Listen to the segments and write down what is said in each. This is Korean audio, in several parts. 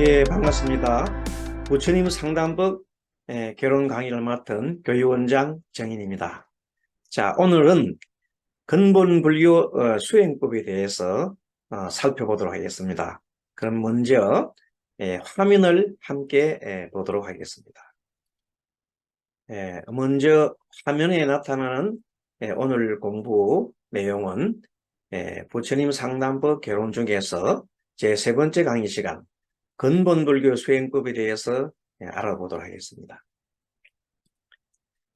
예, 반갑습니다. 부처님 상담법 결혼 강의를 맡은 교육원장 정인입니다. 자, 오늘은 근본 불교 수행법에 대해서 살펴보도록 하겠습니다. 그럼 먼저 화면을 함께 보도록 하겠습니다. 먼저 화면에 나타나는 오늘 공부 내용은 부처님 상담법 결혼 중에서 제 세 번째 강의 시간 근본 불교 수행법에 대해서 알아보도록 하겠습니다.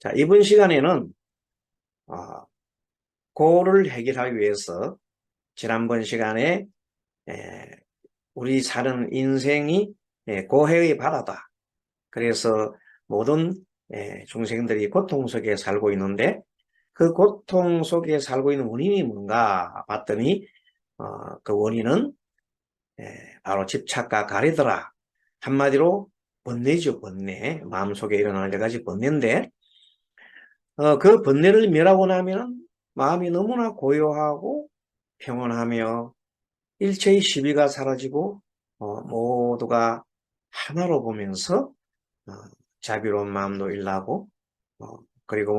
자, 이번 시간에는 고를 해결하기 위해서 지난번 시간에 우리 사는 인생이 고해의 바다다. 그래서 모든 중생들이 고통 속에 살고 있는데 그 고통 속에 살고 있는 원인이 뭔가 봤더니 그 원인은 바로 집착과 가리더라. 한마디로 번뇌죠, 번뇌. 마음속에 일어나는 여러 가지 번뇌인데 그 번뇌를 멸하고 나면 마음이 너무나 고요하고 평온하며 일체의 시비가 사라지고 모두가 하나로 보면서 자비로운 마음도 일나고 그리고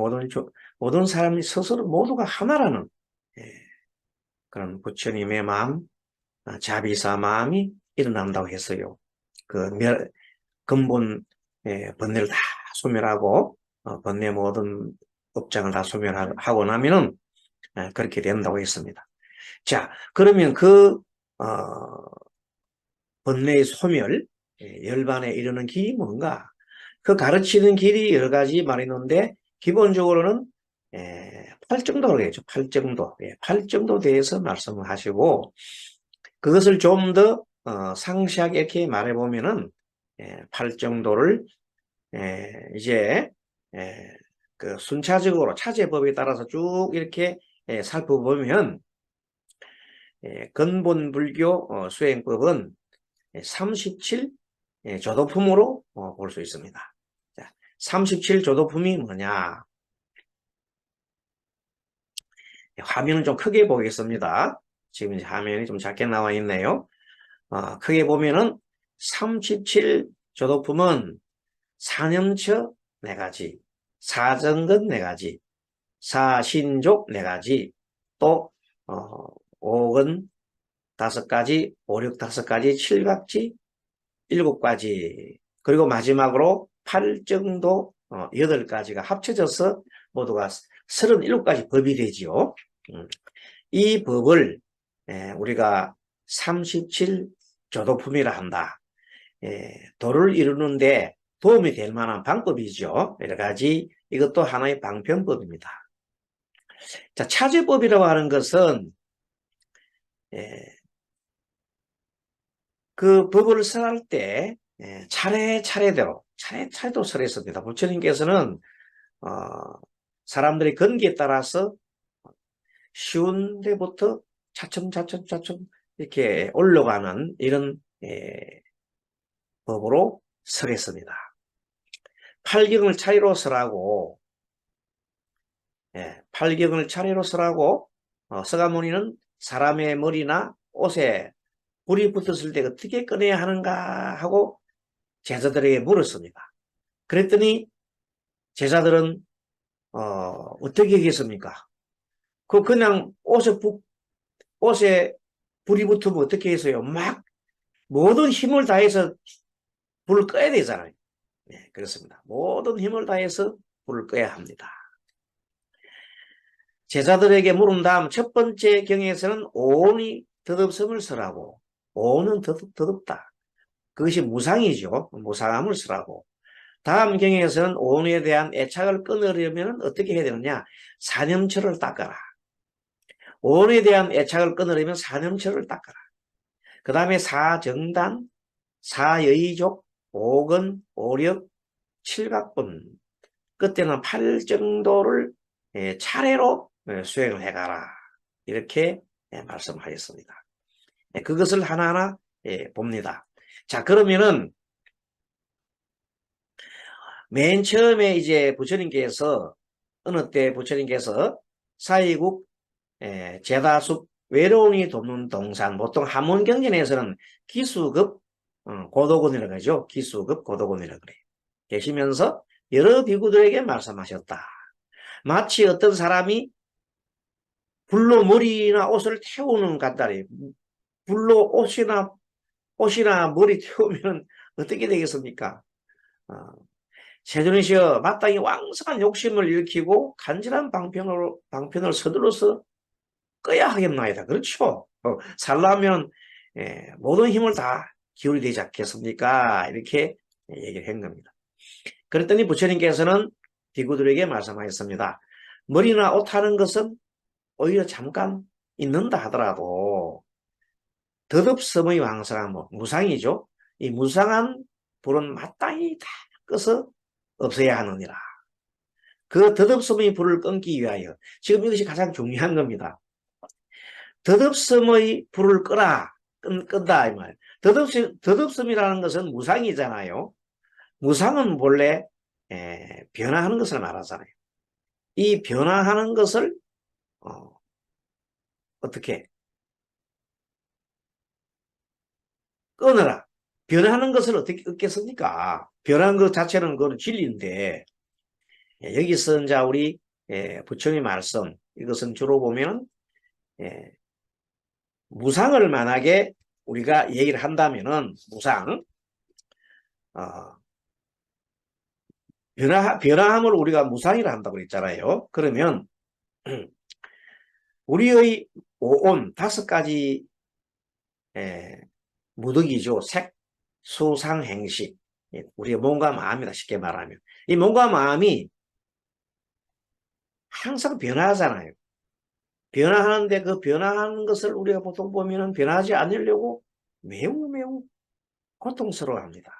모든 사람이 스스로 모두가 하나라는 그런 부처님의 마음, 자비사 마음이 일어난다고 했어요. 그 근본 번뇌를 다 소멸하고 번뇌 모든 업장을 다 소멸하고 나면은 그렇게 된다고 했습니다. 자, 그러면 그 번뇌의 소멸, 열반에 이르는 길이 뭔가? 그 가르치는 길이 여러 가지 말했는데 기본적으로는 팔정도라고 했죠. 팔정도. 팔정도 대해서 말씀을 하시고 그것을 좀 더 상세하게 이렇게 말해보면은 팔정도를 이제 그 순차적으로 차제법에 따라서 쭉 이렇게 살펴보면 근본 불교 수행법은 37 조도품으로 볼 수 있습니다. 자, 37 조도품이 뭐냐? 화면을 좀 크게 보겠습니다. 지금 화면이 좀 작게 나와 있네요. 크게 보면은 37 조도품은 사념처 4가지, 사정근 4가지, 사신족 4가지, 또 오근 5가지, 오륙 5가지, 칠각지 7가지, 그리고 마지막으로 팔정도 8가지가 합쳐져서 모두가 37가지 법이 되지요. 이 법을 우리가 37 조도품이라 한다. 도를 이루는데 도움이 될 만한 방법이죠. 여러 가지 이것도 하나의 방편법입니다. 자, 차제법이라고 하는 것은 그 법을 설할 때 차례차례대로 설했습니다. 부처님께서는 사람들의 건기에 따라서 쉬운 데부터 차츰 이렇게 올라가는 이런 법으로 설했습니다. 팔경을 차례로 설하고 팔경을 차례로 설하고 서가모니는 사람의 머리나 옷에 불이 붙었을 때 어떻게 꺼내야 하는가 하고 제자들에게 물었습니다. 그랬더니 제자들은 어떻게 하겠습니까? 그냥 옷에 불이 붙으면 어떻게 해서요? 막 모든 힘을 다해서 불을 꺼야 되잖아요. 네, 그렇습니다. 모든 힘을 다해서 불을 꺼야 합니다. 제자들에게 물은 다음 첫 번째 경에서는 오온이 덧없음을 설하고, 오온은 덧없다. 그것이 무상이죠. 무상함을 설하고. 다음 경에서는 오온에 대한 애착을 끊으려면 어떻게 해야 되느냐? 사념처를 닦아라. 오온에 대한 애착을 끊으려면 사념처를 닦아라. 그 다음에 사정단, 사여의족, 오근, 오력, 칠각분, 그때는 팔정도를 차례로 수행을 해가라. 이렇게 말씀하셨습니다. 그것을 하나하나 봅니다. 자, 그러면은 맨 처음에 이제 부처님께서 어느 때 부처님께서 사이국 제다숲 외로운이 돕는 동산, 보통 함원경전에서는 기수급 고도군이라고 하죠. 기수급 고도군이라고 그래요. 계시면서 여러 비구들에게 말씀하셨다. 마치 어떤 사람이 불로 머리나 옷을 태우는 같다리. 불로 옷이나 머리 태우면 어떻게 되겠습니까? 세존이시여 마땅히 왕성한 욕심을 일으키고 간절한 방편을 서둘러서 꺼야 하겠나이다. 그렇죠? 살려면 모든 힘을 다 기울이 되지 않겠습니까? 이렇게 얘기를 한 겁니다. 그랬더니 부처님께서는 비구들에게 말씀하셨습니다. 머리나 옷 하는 것은 오히려 잠깐 있는다 하더라도 덧없음의 왕성한 무상이죠. 이 무상한 불은 마땅히 다 꺼서 없어야 하느니라. 그 덧없음의 불을 끊기 위하여 지금 이것이 가장 중요한 겁니다. 덧없음의 불을 끄라. 끈다 이 말. 덧없음이라는 것은 무상이잖아요. 무상은 본래 변화하는 것을 말하잖아요. 이 변화하는 것을 어떻게 끊어라. 변화하는 것을 어떻게 끊겠습니까? 변한 것 자체는 그건 진리인데 여기서 이제 우리 부처님 말씀 이것은 주로 보면 무상을 만약에 우리가 얘기를 한다면은 무상 변화함을 우리가 무상이라 한다고 그랬잖아요. 그러면 우리의 오온 5가지 무덕이죠. 색, 수상, 행식. 우리의 몸과 마음이다. 쉽게 말하면. 이 몸과 마음이 항상 변화하잖아요. 변화하는데 그 변화하는 것을 우리가 보통 보면은 변하지 않으려고 매우 고통스러워합니다.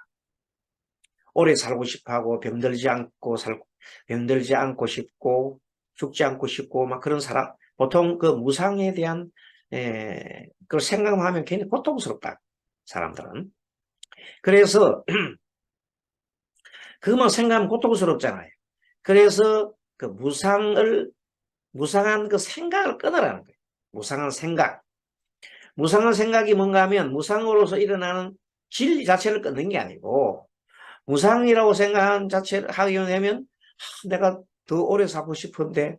오래 살고 싶어하고 병들지 않고 싶고 죽지 않고 싶고 막 그런 사람 보통 그 무상에 대한 그걸 생각하면 괜히 고통스럽다. 사람들은. 그래서 그것만 생각하면 고통스럽잖아요. 그래서 그 무상한 그 생각을 끊으라는 거예요. 무상한 생각. 무상한 생각이 뭔가 하면 무상으로서 일어나는 진리 자체를 끊는 게 아니고 무상이라고 생각하는 자체를 하게 되면 내가 더 오래 살고 싶은데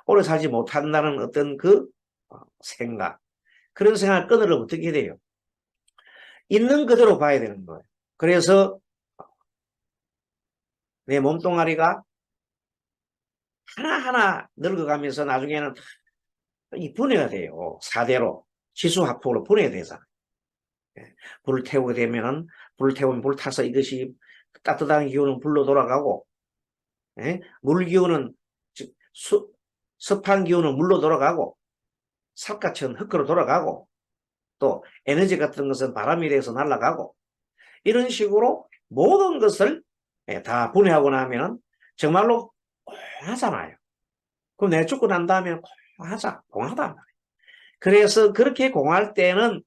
오래 살지 못한다는 어떤 그 생각. 그런 생각을 끊으려면 어떻게 돼요? 있는 그대로 봐야 되는 거예요. 그래서 내 몸뚱아리가 하나하나 늙어가면서 나중에는 이 분해가 돼요. 4대로 지수화폭으로 분해가 되잖아요. 불을 태우게 되면은 불을 태우면 불 타서 이것이 따뜻한 기운은 불로 돌아가고 물 기운은 습한 기운은 물로 돌아가고 삽같은 흙으로 돌아가고 또 에너지 같은 것은 바람이 돼서 날아가고 이런 식으로 모든 것을 다 분해하고 나면 정말로 공하잖아요. 그럼 내 죽고 난 다음에 공하단 말이에요. 그래서 그렇게 공할 때는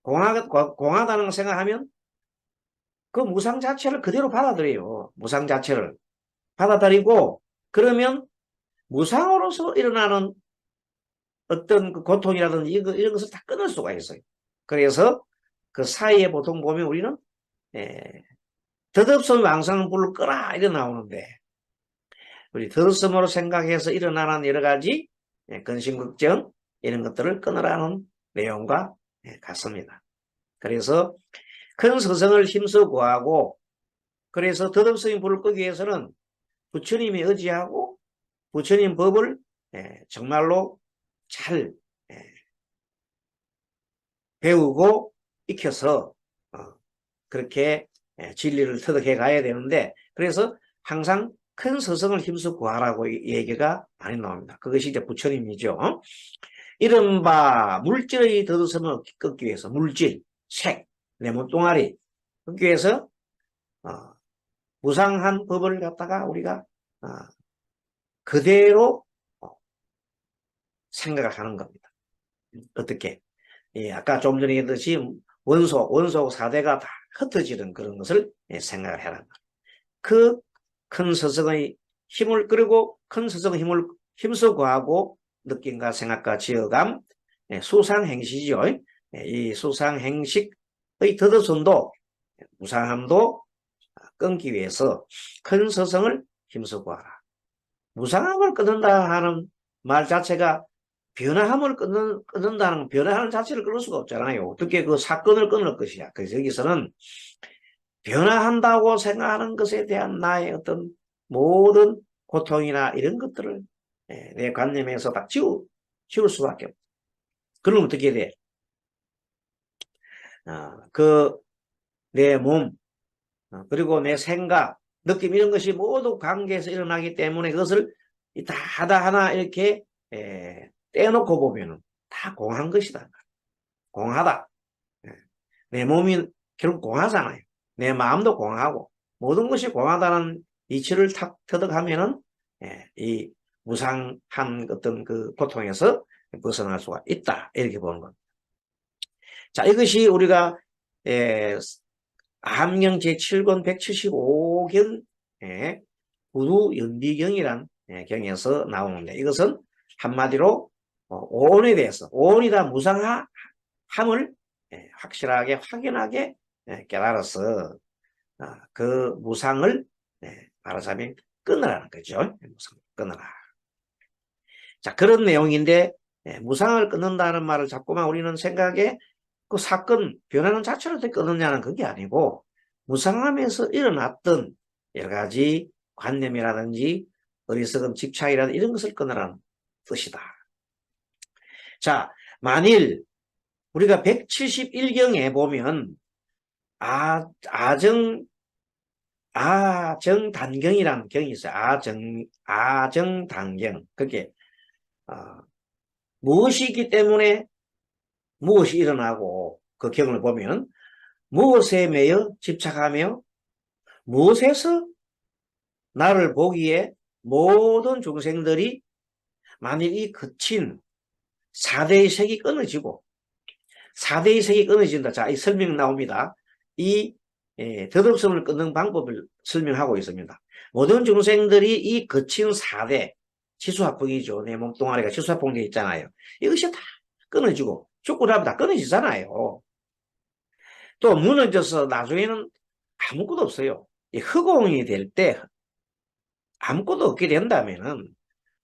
공하다는 걸 생각하면 그 무상 자체를 그대로 받아들여요. 무상 자체를 받아들이고 그러면 무상으로서 일어나는 어떤 그 고통이라든지 이런 것을 다 끊을 수가 있어요. 그래서 그 사이에 보통 보면 우리는 덧없음 왕성한 불을 끄라 이래 나오는데 우리 덧없음으로 생각해서 일어나는 여러 가지 근심걱정 이런 것들을 끊으라는 내용과 같습니다. 그래서 큰 서성을 힘써 구하고 그래서 덧없음의 불을 끄기 위해서는 부처님이 의지하고 부처님 법을 정말로 잘 배우고 익혀서 그렇게 진리를 터득해 가야 되는데 그래서 항상 큰 서성을 힘써 구하라고 얘기가 많이 나옵니다. 그것이 이제 부처님이죠. 이른바 물질의 덧없음을 끊기 위해서 물질, 색, 내 몸뚱아리 끊기 위해서 무상한 법을 갖다가 우리가 그대로 생각을 하는 겁니다. 어떻게? 아까 좀 전에 얘기했듯이 원소 4대가 다 흩어지는 그런 것을 생각을 해라. 그 큰 서성의 힘을 그리고 큰 서성의 힘을 힘써 구하고 느낌과 생각과 지어감 수상행시죠. 이 수상행식 덧없음도 무상함도 끊기 위해서 큰 서성을 힘써 구하라. 무상함을 끊는다 하는 말 자체가 변화함을 끊는다는, 변화하는 자체를 끊을 수가 없잖아요. 어떻게 그 사건을 끊을 것이야. 그래서 여기서는 변화한다고 생각하는 것에 대한 나의 어떤 모든 고통이나 이런 것들을 내 관념에서 다 지울 수밖에 없어. 그럼 어떻게 돼? 내 몸, 그리고 내 생각, 느낌 이런 것이 모두 관계에서 일어나기 때문에 그것을 다 하나 이렇게 떼놓고 보면은 다 공한 것이다. 공하다. 내 몸이 결국 공하잖아요. 내 마음도 공하고 모든 것이 공하다는 이치를 탁 터득하면은 이 무상한 어떤 그 고통에서 벗어날 수가 있다. 이렇게 보는 겁니다. 자, 이것이 우리가 암경 제7권 175경 구두연비경이란 경에서 나오는데, 이것은 한마디로 오온에 대해서, 오온이다 무상함을 확실하게 확연하게 깨달아서 그 무상을 말하자면 끊으라는 거죠. 무상을 끊으라. 자, 그런 내용인데 무상을 끊는다는 말을 자꾸만 우리는 생각에 그 사건 변하는 자체를 어떻게 끊느냐는 그게 아니고, 무상함에서 일어났던 여러 가지 관념이라든지 어리석은 집착이라든지 이런 것을 끊으라는 뜻이다. 자, 만일 우리가 171경에 보면 아정단경이라는 경이 있어요. 아정단경. 그게 무엇이 있기 때문에 무엇이 일어나고, 그 경을 보면 무엇에 매여 집착하며 무엇에서 나를 보기에 모든 중생들이 만일 이 거친 4대의 색이 끊어지고, 4대의 색이 끊어진다. 자, 이 설명 나옵니다. 이 덧없음을 끊는 방법을 설명하고 있습니다. 모든 중생들이 이 거친 4대, 치수화풍이죠. 내 몸뚱아리가 치수화풍이 있잖아요. 이것이 다 끊어지고 죽고 나면 다 끊어지잖아요. 또 무너져서 나중에는 아무것도 없어요. 이 흑공이 될 때 아무것도 없게 된다면은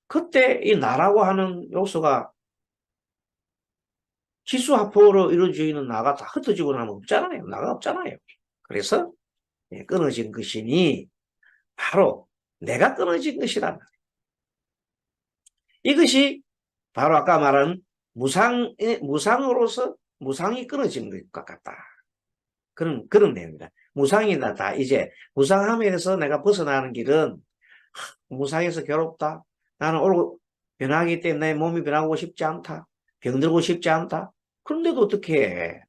그때 이 나라고 하는 요소가 치수화포로 이루어져 있는 나가 다 흩어지고 나면 없잖아요. 나가 없잖아요. 그래서 끊어진 것이니 바로 내가 끊어진 것이란 말이에요. 이것이 바로 아까 말한 무상으로서 무상이 끊어진 것 같다. 그런 내용입니다. 무상이다. 다 이제 무상함에서 내가 벗어나는 길은 무상해서 괴롭다. 나는 오르고 변하기 때문에 내 몸이 변하고 싶지 않다. 병들고 싶지 않다. 그런데도 어떻게 해?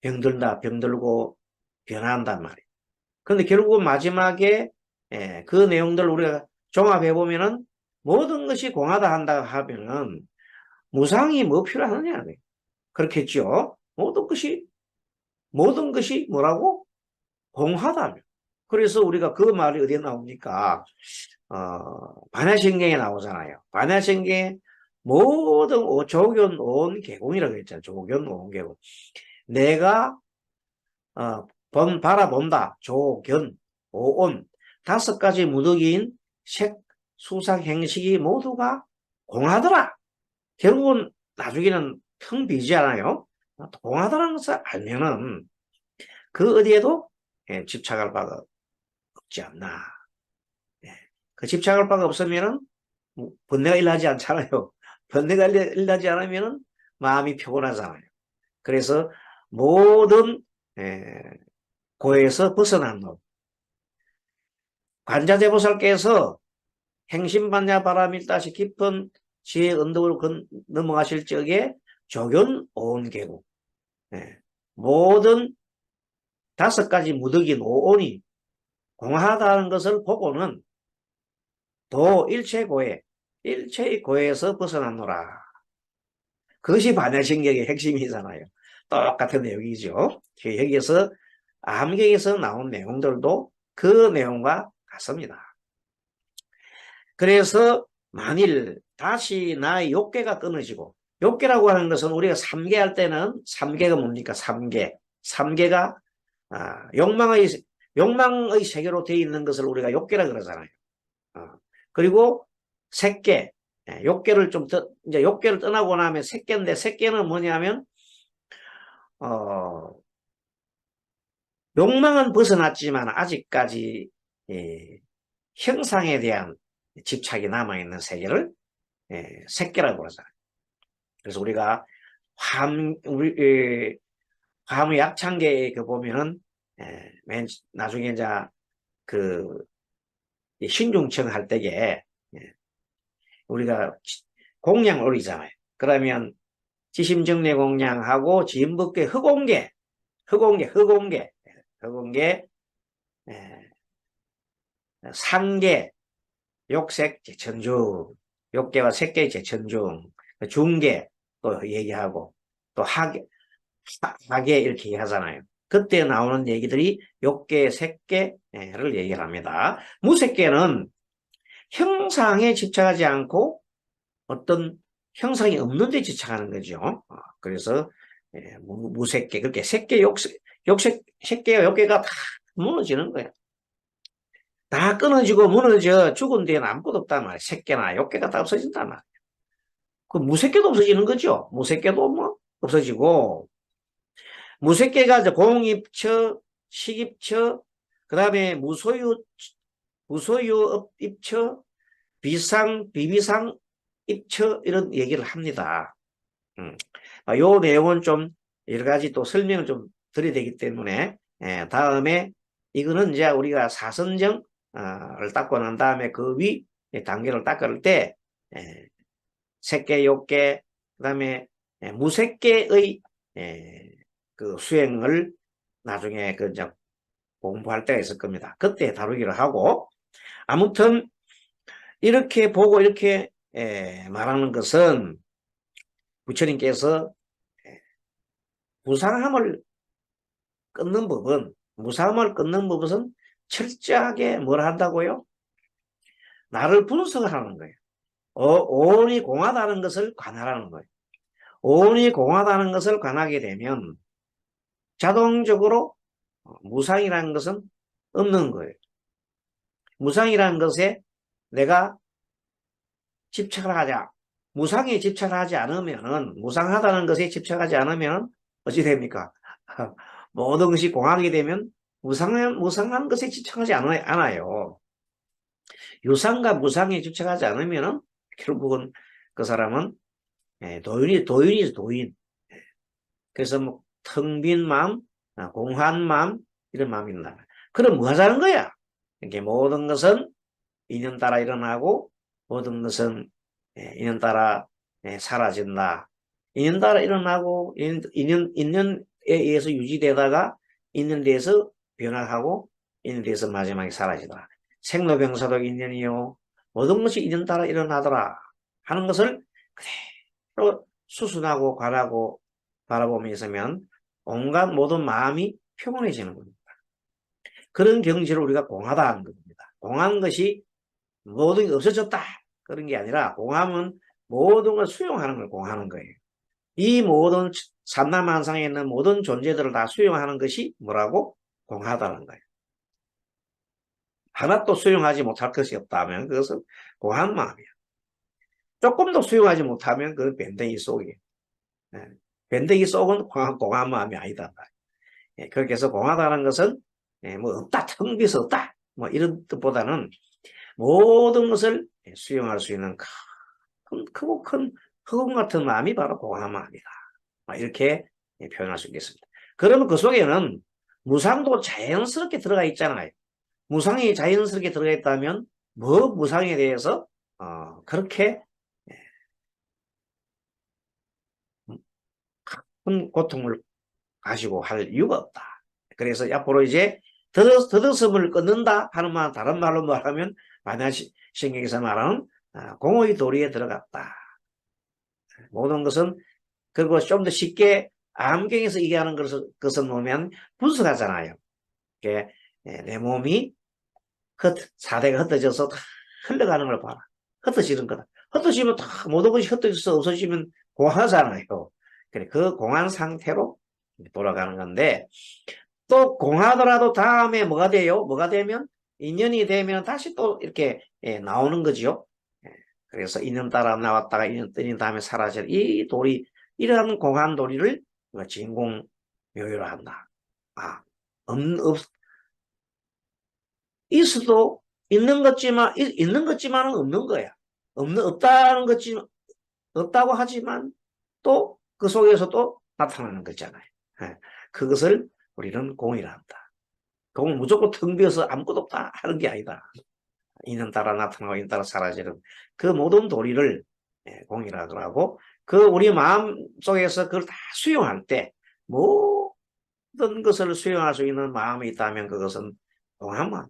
병들고 변한단 말이에요. 그런데 결국은 마지막에 그 내용들 우리가 종합해보면은 모든 것이 공하다 한다 하면은 무상이 뭐 필요하느냐. 그렇겠죠. 모든 것이 뭐라고? 공하다며. 그래서 우리가 그 말이 어디에 나옵니까? 반야신경에 나오잖아요. 반야신경에 모든 조견 온 개공이라고 했잖아요. 조견 온 개공. 내가 바라본다. 조견, 오온 5가지 무더기인 색, 수상, 행식이 모두가 공하더라. 결국은 나중에는 텅 비지 않아요. 공하더라는 것을 알면은 그 어디에도 집착할 바가 없지 않나. 그 집착할 바가 없으면은 번뇌가 일어나지 않잖아요. 번뇌가 일어나지 않으면은 마음이 피곤하잖아요. 그래서 모든 고에서 벗어난 놈. 관자재보살께서 행심반야 바라밀다시 깊은 지혜의 언덕을 넘어가실 적에 조견 오온계국, 모든 5가지 무덕인 오온이 공하다는 것을 보고는 일체의 고에서 벗어났노라. 그것이 반야신경의 핵심이잖아요. 똑같은 내용이죠. 여기에서 암경에서 나온 내용들도 그 내용과 같습니다. 그래서 만일 다시 나의 욕계가 끊어지고, 욕계라고 하는 것은 우리가 3계 할 때는 3계가 뭡니까? 3계. 삼계가 욕망의 세계로 되어 있는 것을 우리가 욕계라 그러잖아요. 그리고 색계, 욕계를 이제 욕계를 떠나고 나면 색계인데, 색계는 뭐냐면, 욕망은 벗어났지만 아직까지 형상에 대한 집착이 남아있는 세계를 색계라고 그러잖아요. 그래서 우리가 화무 약창계에 보면은 나중에 이제 그 신중청 할 때에 우리가 공양 올리잖아요. 그러면 지심정례 공양하고 지인법계 흑공계, 상계, 욕색 제천중, 욕계와 색계 제천중, 중계 또 얘기하고 또 하계 이렇게 하잖아요. 그때 나오는 얘기들이 욕계, 색계를 얘기합니다. 무색계는 형상에 집착하지 않고 어떤 형상이 없는 데 집착하는 거죠. 그래서 무색계, 그렇게 색계, 색계와 욕계가 다 무너지는 거예요. 다 끊어지고 무너져 죽은 데는 아무것도 없단 말이에요. 색계나 욕계가 다 없어진단 말이에요. 그 무색계도 없어지는 거죠. 무색계도 뭐 없어지고, 무색계가 이제 공입처, 식입처, 그 다음에 무소유입처, 비비상 입처 이런 얘기를 합니다. 요 내용은 좀 여러 가지 또 설명을 좀 드려야 되기 때문에 다음에 이거는 이제 우리가 사선정을 닦고 난 다음에 그 위 단계를 닦을 때 색계, 욕계, 그 다음에 무색계의 그 수행을 나중에 그 이제 공부할 때가 있을 겁니다. 그때 다루기로 하고, 아무튼 이렇게 보고 이렇게 말하는 것은 부처님께서 무상함을 끊는 법은 철저하게 뭘 한다고요? 나를 분석을 하는 거예요. 오온이 공하다는 것을 관하라는 거예요. 오온이 공하다는 것을 관하게 되면 자동적으로 무상이라는 것은 없는 거예요. 무상이라는 것에 내가 집착을 하자. 무상에 집착을 하지 않으면은, 무상하다는 것에 집착하지 않으면 어찌 됩니까? 모든 것이 공하게 되면 무상한 것에 집착하지 않아요. 유상과 무상에 집착하지 않으면은 결국은 그 사람은 도인이죠, 도인. 그래서 뭐 텅 빈 마음, 공한 마음 이런 마음입니다. 그럼 뭐 하자는 거야? 이게 모든 것은 인연 따라 일어나고 모든 것은 인연 따라 사라진다. 인연 따라 일어나고 인연에 의해서 유지되다가 인연에 대해서 변화하고 인연에 대해서 마지막에 사라지더라. 생로병사도 인연이요. 모든 것이 인연 따라 일어나더라 하는 것을 그대로 수순하고 관하고 바라보며 있으면 온갖 모든 마음이 평온해지는 겁니다. 그런 경지를 우리가 공하다 하는 겁니다. 공한 것이 모든 게 없어졌다 그런 게 아니라, 공함은 모든 걸 수용하는 걸 공하는 거예요. 이 모든 삼라만상에 있는 모든 존재들을 다 수용하는 것이 뭐라고? 공하다는 거예요. 하나도 수용하지 못할 것이 없다면 그것은 공한 마음이야. 조금도 수용하지 못하면 그건 밴댕이 속이에요. 밴댕이 속은 공한 마음이 아니다. 그렇게 해서 공하다는 것은 뭐 없다, 텅 비서 없다 뭐 이런 뜻보다는 모든 것을 수용할 수 있는 크고 큰 흑원 같은 마음이 바로 공한 마음이다. 이렇게 표현할 수 있겠습니다. 그러면 그 속에는 무상도 자연스럽게 들어가 있잖아요. 무상이 자연스럽게 들어가 있다면 뭐 무상에 대해서 그렇게 큰 고통을 가지고 할 이유가 없다. 그래서 앞으로 이제 더듬음을 끊는다 하는 말, 다른 말로 말하면 만야신경에서 말하는 공의 도리에 들어갔다. 모든 것은, 그리고 좀 더 쉽게 암경에서 얘기하는 것은 보면 분석하잖아요. 내 몸이 사대가 흩어져서 다 흘러가는 걸 봐라. 흩어지는 거다. 흩어지면 다 모든 것이 흩어져서 없어지면 공하잖아요. 그래, 그 공한 상태로 돌아가는 건데, 또 공하더라도 다음에 뭐가 돼요? 뭐가 되면 인연이 되면 다시 또 이렇게 나오는 거죠. 예, 그래서 인연 따라 나왔다가 인연 떠인 다음에 사라질 이 도리, 이러한 공한 도리를 진공묘유라 한다. 아, 있어도 있는 것지만은 없는 거야. 없다는 것지만 없다고 하지만 또 그 속에서도 나타나는 거잖아요. 예, 그것을 우리는 공이라 한다. 공은 무조건 텅 비어서 아무것도 없다 하는 게 아니다. 인연 따라 나타나고 인연 따라 사라지는 그 모든 도리를 공이라고 하고, 그 우리 마음 속에서 그걸 다 수용할 때 모든 것을 수용할 수 있는 마음이 있다면 그것은 공한 마음.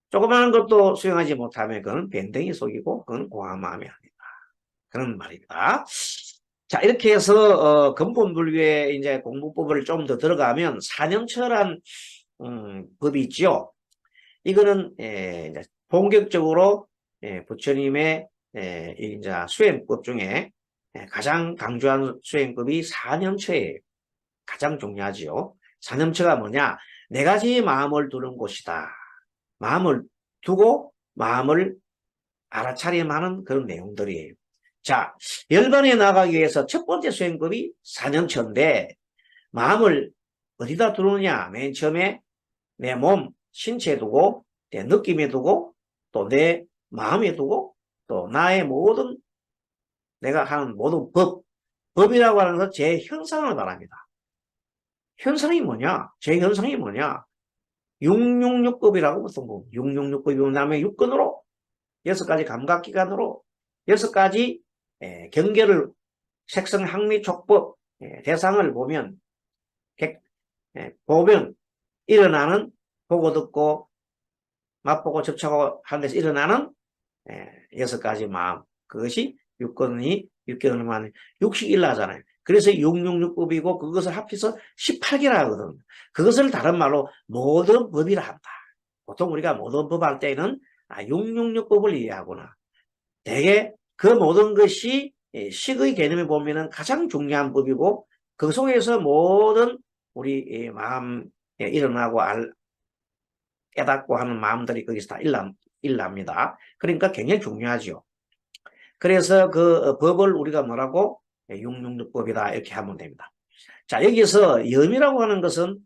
조그마한 것도 수용하지 못하면 그건 밴댕이 속이고 그건 공한 마음이 아니다. 그런 말입니다. 자, 이렇게 해서 근본불교의 이제 공부법을 좀 더 들어가면 사념처란 법이 있죠. 이거는 이제 본격적으로 부처님의 이제 수행법 중에 가장 강조한 수행법이 사념처예요. 가장 중요하지요. 사념처가 뭐냐? 네 가지 마음을 두는 곳이다. 마음을 두고 마음을 알아차림하는 그런 내용들이에요. 자, 열반에 나가기 위해서 첫 번째 수행법이 사념처인데, 마음을 어디다 두느냐? 맨 처음에 내 몸, 신체에 두고, 내 느낌에 두고, 또 내 마음에 두고, 또 나의 모든, 내가 하는 모든 법이라고 하는 건 제 현상을 말합니다. 현상이 뭐냐? 제 현상이 뭐냐? 666법이라고 보통 보면, 666법이 뭐냐면 육근으로, 6가지 감각기관으로, 6가지 경계를, 색성, 항미, 촉법, 대상을 보면, 보면 일어나는, 보고 듣고 맛보고 접촉하고 하는 데서 일어나는 6가지 마음, 그것이 육견을만 육식일라 하잖아요. 그래서 666법이고 그것을 합해서 18개라 하거든. 그것을 다른 말로 모든 법이라 한다. 보통 우리가 모든 법 할 때는 666법을 이해하구나. 대개 그 모든 것이 식의 개념에 보면은 가장 중요한 법이고, 그 속에서 모든 우리 마음에 일어나고 깨닫고 하는 마음들이 거기서 다 일납니다. 그러니까 굉장히 중요하죠. 그래서 그 법을 우리가 뭐라고? 666법이다 이렇게 하면 됩니다. 자, 여기서 염이라고 하는 것은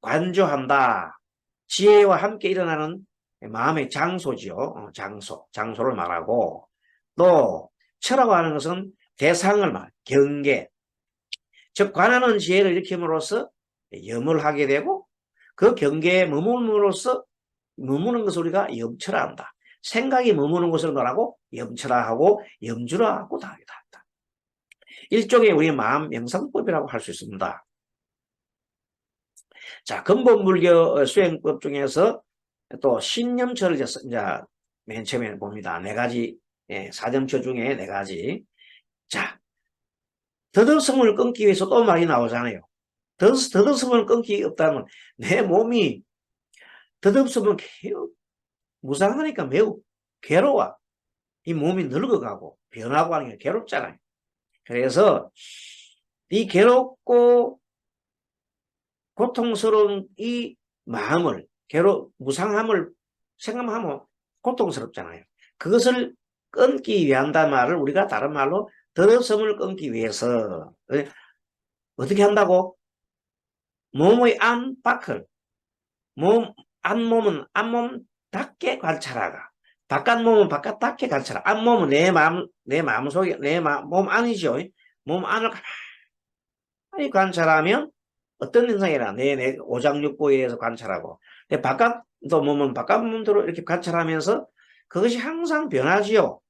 관조한다. 지혜와 함께 일어나는 마음의 장소지요. 장소를 말하고, 또 처라고 하는 것은 대상을 경계, 즉 관하는 지혜를 일으킴으로써 염을 하게 되고, 그 경계에 머무름으로써 머무는 것을 우리가 염처라 한다. 생각이 머무는 것을 뭐라고? 염처라 하고 염주라 하고 다 한다. 일종의 우리 마음 명상법이라고 할 수 있습니다. 자, 근본불교 수행법 중에서 또 신념처를 이제 맨 처음에 봅니다. 4가지, 사정처 중에 4가지. 자, 더덕성을 끊기 위해서 또 말이 나오잖아요. 더덕성을 끊기 없다면 내 몸이 더덕성을 무상하니까 매우 괴로워. 이 몸이 늙어가고 변하고 하는 게 괴롭잖아요. 그래서 이 괴롭고 고통스러운 이 마음을, 무상함을 생각하면 고통스럽잖아요. 그것을 끊기 위한다는 말을 우리가 다른 말로 더럽음을 끊기 위해서 어떻게 한다고? 몸의 안팎을, 안몸은 안몸답게 관찰하라. 바깥 몸은 바깥답게 관찰하라. 안몸은 내 마음 속에, 몸 안이죠. 몸 안을 가만히 관찰하면 어떤 현상이라, 내 오장육부에 의해서 관찰하고, 내 바깥도 몸은 바깥 몸대로 이렇게 관찰하면서 그것이 항상 변하지요.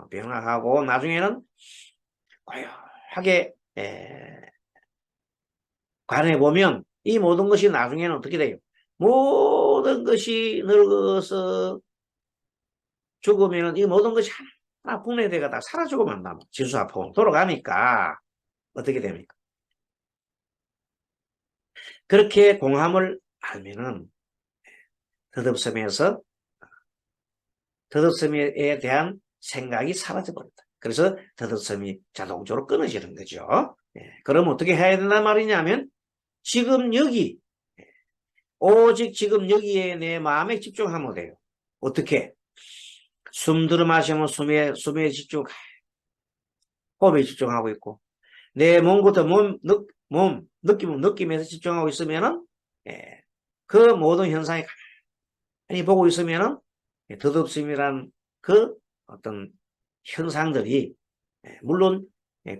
변화하고 나중에는 고요하게 관해보면 이 모든 것이 나중에는 어떻게 돼요? 모든 것이 늙어서 죽으면 이 모든 것이 하나 분해되가 다 사라지고 만다. 지수화풍 돌아가니까 어떻게 됩니까? 그렇게 공함을 알면은 더덥섬에 대한 생각이 사라져버린다. 그래서 더덥섬이 자동적으로 끊어지는 거죠. 그럼 어떻게 해야 된단 말이냐면 지금 여기 오직 지금 여기에 내 마음에 집중하면 돼요. 어떻게? 숨 들어 마시면 숨에 집중, 호흡에 집중하고 있고 내 몸부터 느낌에서 집중하고 있으면은 그 모든 현상이 가만히 보고 있으면은 덧없음이란 그 어떤 현상들이 물론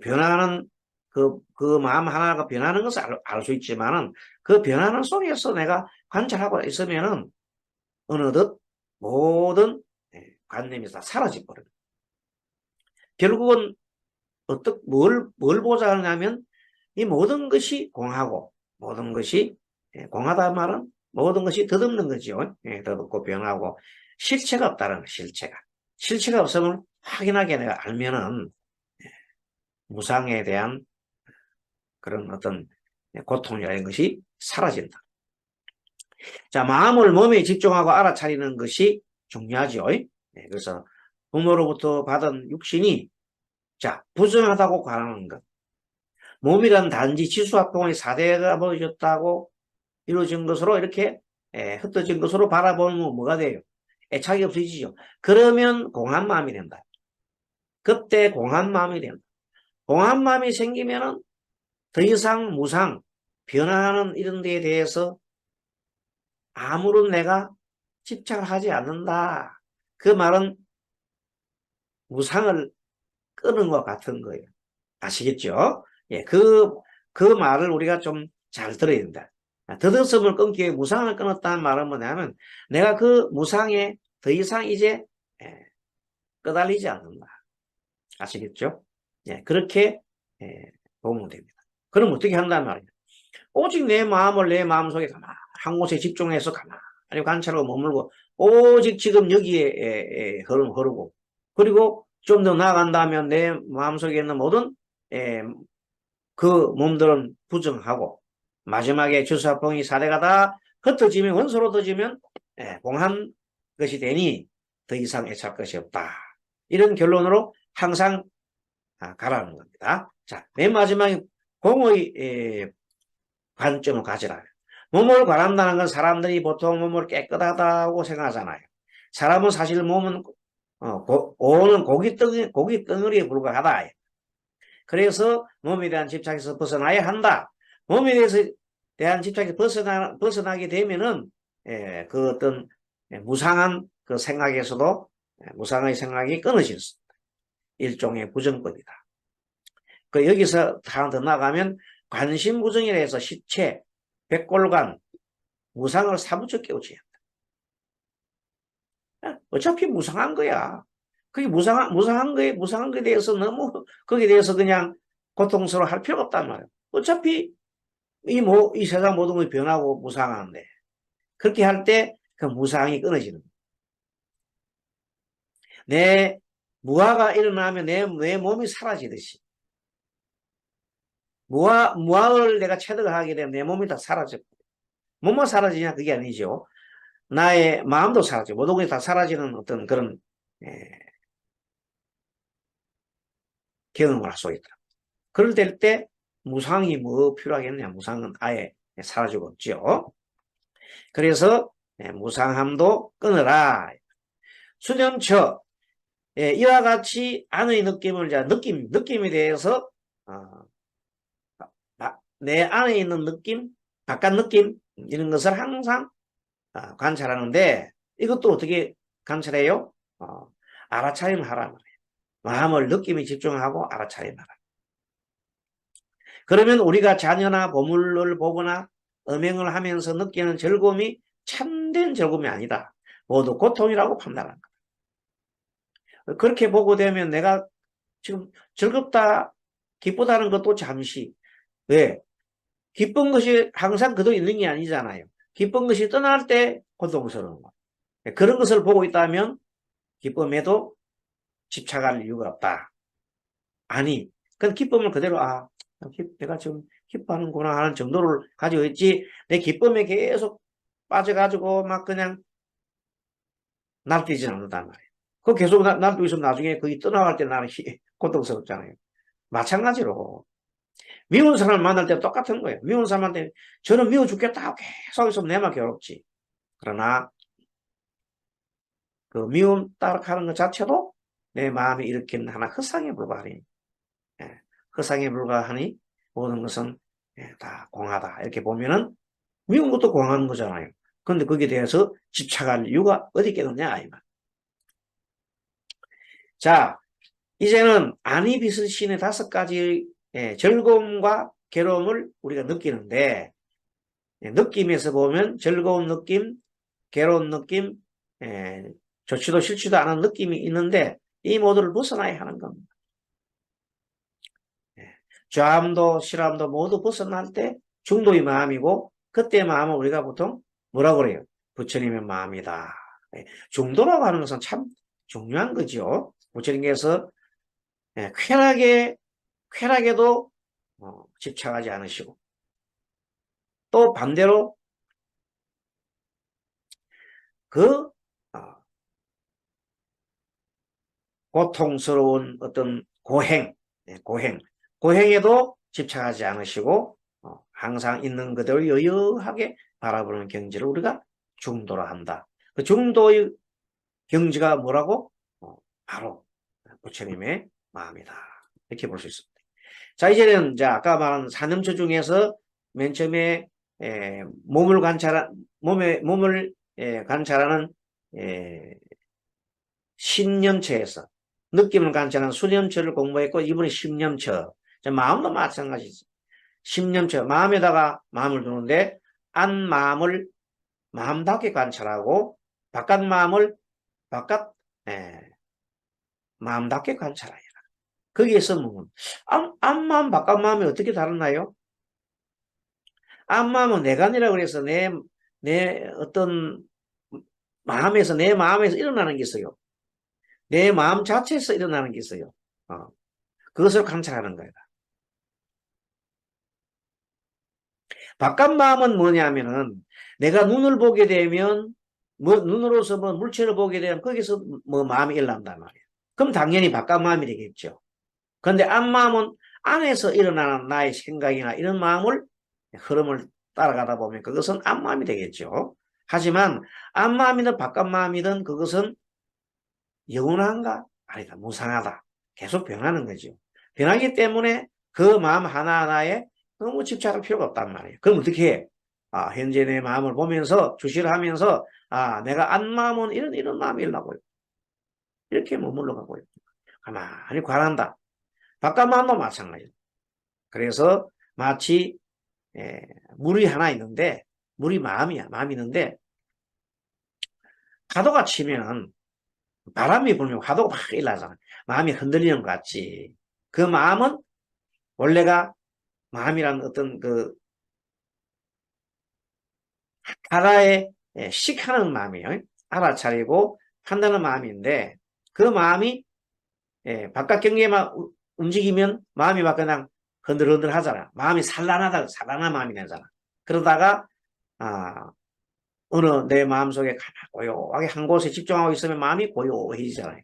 변하는 그 마음 하나가 변하는 것을 알 수 있지만은 그 변하는 속에서 내가 관찰하고 있으면은 어느덧 모든 관념이 다 사라져 버려요. 결국은 뭘 보자 하냐면 이 모든 것이 공하고 모든 것이 공하다 말은 모든 것이 덧없는 거죠. 덧없고 변하고 실체가 없다는 거, 실체가 없으면 확인하게 내가 알면은 무상에 대한 그런 어떤 고통이라는 것이 사라진다. 자, 마음을 몸에 집중하고 알아차리는 것이 중요하죠. 그래서 부모로부터 받은 육신이 자, 부정하다고 관하는 것. 몸이란 단지 지수합동의 사대가 보여졌다고 이루어진 것으로 이렇게 흩어진 것으로 바라보면 뭐가 돼요? 애착이 없어지죠. 그러면 공한 마음이 된다. 그때 공한 마음이 된다. 공한 마음이 생기면은 더 이상 무상, 변화하는 이런 데에 대해서 아무런 내가 집착을 하지 않는다. 그 말은 무상을 끄는 것 같은 거예요. 아시겠죠? 그 말을 우리가 좀 잘 들어야 된다. 덧없음을 끊기 위해 무상을 끊었다는 말은 뭐냐면 내가 그 무상에 더 이상 이제 끄달리지 않는다. 아시겠죠? 그렇게 보면 됩니다. 그럼 어떻게 한단 말이에요? 오직 내 마음을 내 마음속에 한 곳에 집중해서 가만히 관찰하고 머물고 오직 지금 여기에 흐르고 그리고 좀 더 나아간다면 내 마음속에 있는 모든 그 몸들은 부정하고 마지막에 주사풍이 사대가 다 흩어지면 원소로 흩어지면 공한 것이 되니 더 이상 애착 것이 없다. 이런 결론으로 항상 가라는 겁니다. 자, 맨 마지막에 공의 관점을 가지라. 몸을 관한다는 건 사람들이 보통 몸을 깨끗하다고 생각하잖아요. 사람은 사실 몸은 오는 고기 덩어리에 불과하다. 그래서 몸에 대한 집착에서 벗어나야 한다. 몸에 대한 집착에서 벗어나게 되면은 그 어떤 무상한 그 생각에서도 무상의 생각이 끊어질 수 있다. 일종의 부정법이다. 그 여기서 하나 더 나가면 관심부정이라 해서 시체, 백골관, 무상을 사무쳐 깨우쳐야 한다. 어차피 무상한 거야. 그게 무상한 거에 대해서 너무 거기에 대해서 그냥 고통스러워 할 필요가 없단 말이야. 어차피 이 세상 모든 것이 변하고 무상한데 그렇게 할 때 그 무상이 끊어지는 거야. 내 무아가 일어나면 내 몸이 사라지듯이 무아를 내가 체득을 하게 되면 내 몸이 다 사라져. 몸만 사라지냐 그게 아니죠. 나의 마음도 사라져. 모든 것이 다 사라지는 어떤 그런 경험을 할 수 있다. 그럴 때 무상이 뭐 필요하겠냐. 무상은 아예 사라지고 없죠. 그래서 무상함도 끊어라. 수념처 이와 같이 안의 느낌을 느낌에 대해서 내 안에 있는 느낌, 바깥 느낌 이런 것을 항상 관찰하는데 이것도 어떻게 관찰해요? 알아차림을 하라 말이에요. 마음을 느낌에 집중하고 알아차림을 하라. 그러면 우리가 자녀나 보물을 보거나 음행을 하면서 느끼는 즐거움이 참된 즐거움이 아니다. 모두 고통이라고 판단합니다. 그렇게 보고 되면 내가 지금 즐겁다, 기쁘다는 것도 잠시. 왜? 기쁜 것이 항상 그대로 있는 게 아니잖아요. 기쁜 것이 떠날 때 고통스러운 거. 그런 것을 보고 있다면 기쁨에도 집착할 이유가 없다. 아니, 그건 기쁨을 그대로 내가 지금 기뻐하는구나 하는 정도를 가지고 있지 내 기쁨에 계속 빠져가지고 막 그냥 날뛰지는 않는단 말이에요. 그 계속 날뛰고 있으면 나중에 거기 떠나갈 때 나는 고통스럽잖아요. 마찬가지로 미운 사람을 만날 때 똑같은 거예요. 미운 사람한테 저는 미워 죽겠다 하고 계속 있으면 내만 괴롭지. 그러나 그 미움 따라가는 것 자체도 내 마음이 일으키는 하나 허상에 불과하니, 예, 허상에 불과하니 모든 것은 다 공하다. 이렇게 보면은 미운 것도 공하는 거잖아요. 그런데 거기에 대해서 집착할 이유가 어디 있겠느냐 이 말. 자, 이제는 아니 빚을 신의 5가지 즐거움과 괴로움을 우리가 느끼는데, 느낌에서 보면 즐거운 느낌, 괴로운 느낌, 좋지도 싫지도 않은 느낌이 있는데 이 모두를 벗어나야 하는 겁니다. 좋아함도 싫어함도 모두 벗어날 때 중도의 마음이고, 그때 마음은 우리가 보통 뭐라고 그래요? 부처님의 마음이다. 중도라고 하는 것은 참 중요한 거죠. 부처님께서 쾌락에도 집착하지 않으시고, 또 반대로 그 고통스러운 어떤 고행에도 집착하지 않으시고 항상 있는 그대로 여유하게 바라보는 경지를 우리가 중도라 한다. 그 중도의 경지가 뭐라고? 바로 부처님의 마음이다. 이렇게 볼 수 있습니다. 자, 이제는 아까 말한 사념처 중에서 맨 처음에 몸을 관찰하는 신념처에서 느낌을 관찰하는 수념처를 공부했고, 이번에 심념처. 마음도 마찬가지죠. 심념처, 마음에다가 마음을 두는데 안 마음을 마음답게 관찰하고 바깥 마음을 바깥 마음답게 관찰해야. 거기에서 뭐 앞마음 바깥 마음이 어떻게 다르나요? 앞마음은 내관이라고 그래서 내 어떤 마음에서, 내 마음에서 일어나는 게 있어요. 내 마음 자체에서 일어나는 게 있어요. 그것을 관찰하는 거예요. 바깥 마음은 뭐냐면은 내가 눈을 보게 되면 눈으로서 물체를 보게 되면 거기서 마음이 일어난단 말이에요. 그럼 당연히 바깥 마음이 되겠죠. 그런데 앞마음은 안에서 일어나는 나의 생각이나 이런 마음을 흐름을 따라가다 보면 그것은 앞마음이 되겠죠. 하지만 앞마음이든 바깥 마음이든 그것은 영원한가? 아니다. 무상하다. 계속 변하는 거죠. 변하기 때문에 그 마음 하나하나에 너무 집착할 필요가 없단 말이에요. 그럼 어떻게 해? 현재 내 마음을 보면서 주시를 하면서 내가 안 마음은 이런 마음이 일어나고요. 이렇게 머물러 가고요. 가만히 관한다. 바깥 마음도 마찬가지예요. 그래서 마치 물이 하나 있는데, 물이 마음이 있는데 파도가 치면, 바람이 불면 파도가 막 일어나잖아요. 마음이 흔들리는 것 같지. 그 마음은 원래가 마음이라는 어떤 그 하나의 식하는 마음이에요. 알아차리고 한다는 마음인데, 그 마음이 바깥 경계만 움직이면 마음이 막 그냥 흔들흔들 하잖아. 마음이 산란한 마음이 되잖아. 그러다가 어느 내 마음속에 고요하게 한 곳에 집중하고 있으면 마음이 고요해지잖아요.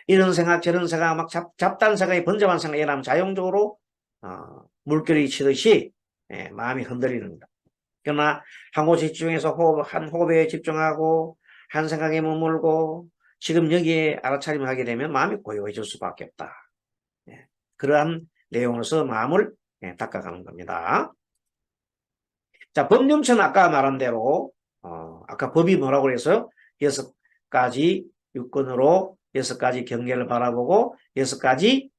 이런 생각 저런 생각 막 잡다한 생각이 번잡한 생각이 일어나면 자연적으로 물결이 치듯이 마음이 흔들리는 겁니다. 그러나 한 곳에 집중해서 한 호흡에 집중하고 한 생각에 머물고 지금 여기에 알아차림을 하게 되면 마음이 고요해질 수밖에 없다. 그러한 내용으로서 마음을 닦아가는 겁니다. 자, 법념처는 아까 말한 대로 아까 법이 뭐라고 그랬어요? 6가지 육근으로 6가지 경계를 바라보고 6가지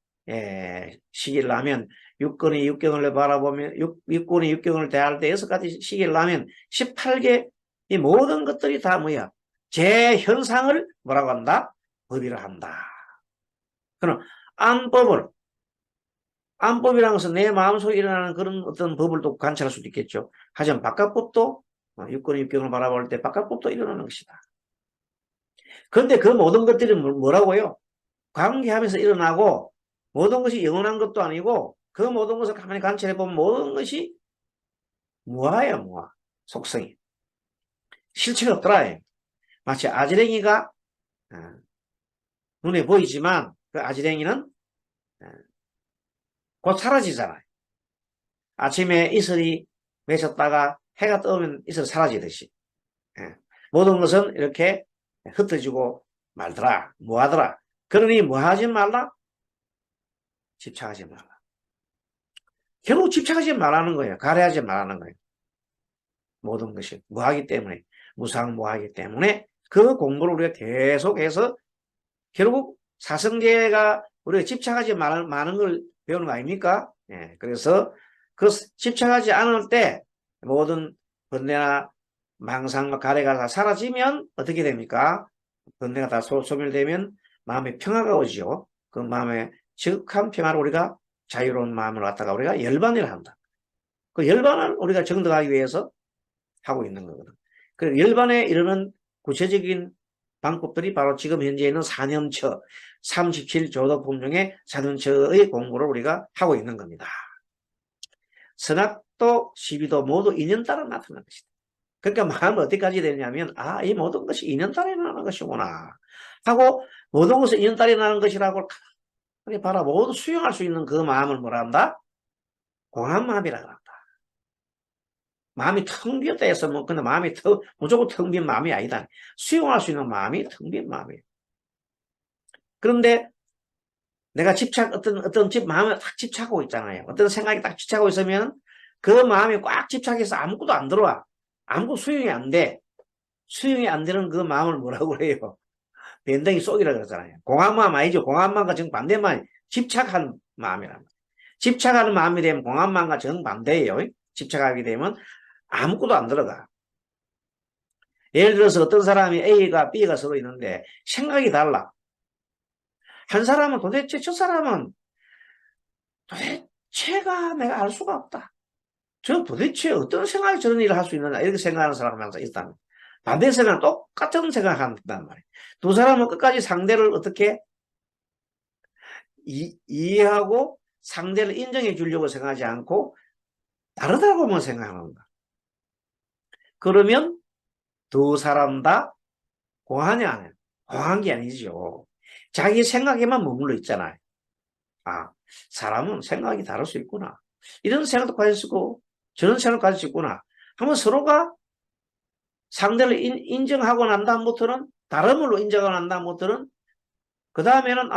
시기를 하면, 육근이 육경을 바라보면 육군이 육경을 대할 때 6가지 시기를 하면 18개 이 모든 것들이 다 뭐야? 제 현상을 뭐라고 한다? 법이라 한다. 그럼 안법이라는 것은 내 마음속에 일어나는 그런 어떤 법을 또 관찰할 수도 있겠죠. 하지만 바깥법도 육군의 육경을 바라볼 때 바깥법도 일어나는 것이다. 그런데 그 모든 것들이 뭐라고요? 관계하면서 일어나고 모든 것이 영원한 것도 아니고 그 모든 것을 가만히 관찰해보면 모든 것이 무아야 무아. 속성이. 실체가 없더라. 마치 아지랭이가 눈에 보이지만 그 아지랭이는 곧 사라지잖아요. 아침에 이슬이 맺혔다가 해가 뜨면 이슬 사라지듯이. 예. 모든 것은 이렇게 흩어지고 말더라. 뭐하더라. 그러니 뭐하지 말라? 집착하지 말라. 결국 집착하지 말라는 거예요. 가려하지 말라는 거예요. 모든 것이 뭐하기 때문에, 무상무하기 때문에 그 공부를 우리가 계속해서 결국 사성제가 우리가 집착하지 많은 걸 배우는 거 아닙니까? 예, 그래서 그 집착하지 않을 때 모든 번뇌나 망상과 가래가 다 사라지면 어떻게 됩니까? 번뇌가 다 소멸되면 마음의 평화가 오지요. 그 마음의 지극한 평화를 우리가 자유로운 마음을 갖다가 우리가 열반을 한다. 그 열반을 우리가 정득하기 위해서 하고 있는 거거든. 그 열반에 이르는 구체적인 방법들이 바로 지금 현재 있는 4년처 37조덕품 중에 4년처의 공부를 우리가 하고 있는 겁니다. 선악도 시비도 모두 인연 따라 나타나는 것이다. 그러니까 마음은 어디까지 되냐면 이 모든 것이 인연 따라 나는 것이구나 하고 모든 것이 인연 따라 나는 것이라고 바라 모두 수용할 수 있는 그 마음을 뭐라 한다? 공한 마음이라 한다. 마음이 텅 비었다 해서 근데 마음이 무조건 텅 빈 마음이 아니다. 수용할 수 있는 마음이 텅 빈 마음이에요. 그런데 내가 어떤 마음에 딱 집착하고 있잖아요. 어떤 생각이 딱 집착하고 있으면 그 마음이 꽉 집착해서 아무것도 안 들어와. 아무것도 수용이 안 돼. 수용이 안 되는 그 마음을 뭐라고 그래요? 밴댕이 속이라 그러잖아요. 공한 마음 아니죠. 공한 마음과 정반대 마음, 집착한 마음이란 말이에요. 집착하는 마음이 되면 공한 마음과 정반대예요. 집착하게 되면 아무것도 안 들어가. 예를 들어서 어떤 사람이 A가 B가 서로 있는데 생각이 달라. 한 사람은 도대체 저 사람은 도대체가 내가 알 수가 없다. 저 도대체 어떤 생각이 저런 일을 할 수 있느냐 이렇게 생각하는 사람이 항상 있다는 거예요. 반대에서는 똑같은 생각을 한단 말이에요. 두 사람은 끝까지 상대를 어떻게 이해하고 상대를 인정해 주려고 생각하지 않고 다르다고만 생각하는 거야. 그러면 두 사람 다 공하냐 안 해요? 공한 게 아니죠. 자기 생각에만 머물러 있잖아요. 사람은 생각이 다를 수 있구나. 이런 생각도 가질 수 있고 저런 생각도 가질 수 있구나. 하면 서로가 상대를 인정하고 난 다음부터는 다름으로 인정하고 난 다음부터는 그 다음에는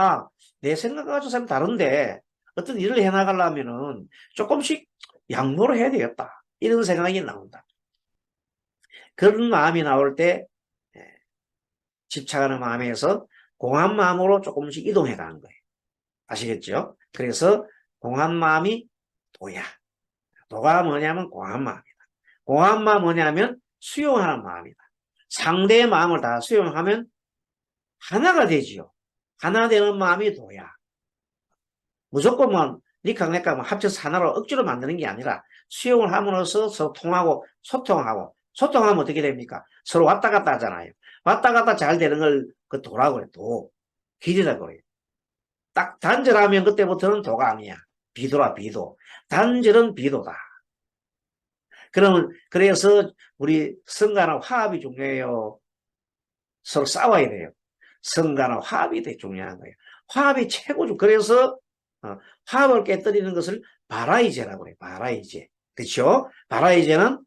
내 생각과 저 사람이 다른데 어떤 일을 해나가려면은 조금씩 양보를 해야 되겠다. 이런 생각이 나온다. 그런 마음이 나올 때 집착하는 마음에서 공한 마음으로 조금씩 이동해 가는 거예요. 아시겠죠? 그래서 공한 마음이 도야. 도가 뭐냐면 공한 마음이다. 공한 마음 뭐냐면 수용하는 마음이다. 상대의 마음을 다 수용하면 하나가 되지요. 하나 되는 마음이 도야. 무조건 니캉 내캉 합쳐서 하나로 억지로 만드는 게 아니라 수용을 함으로써 서로 통하고 소통하고 소통하면 어떻게 됩니까? 서로 왔다 갔다 하잖아요. 왔다 갔다 잘 되는 걸 그 도라고 해요. 도. 길이라고 해요. 딱 단절하면 그때부터는 도가 아니야. 비도라 비도. 단절은 비도다. 그래서 우리 성가는 화합이 중요해요. 서로 싸워야 돼요. 성가는 화합이 되게 중요한 거예요. 화합이 최고죠. 그래서 화합을 깨뜨리는 것을 바라이제라고 해요. 바라이제. 그렇죠? 바라이제는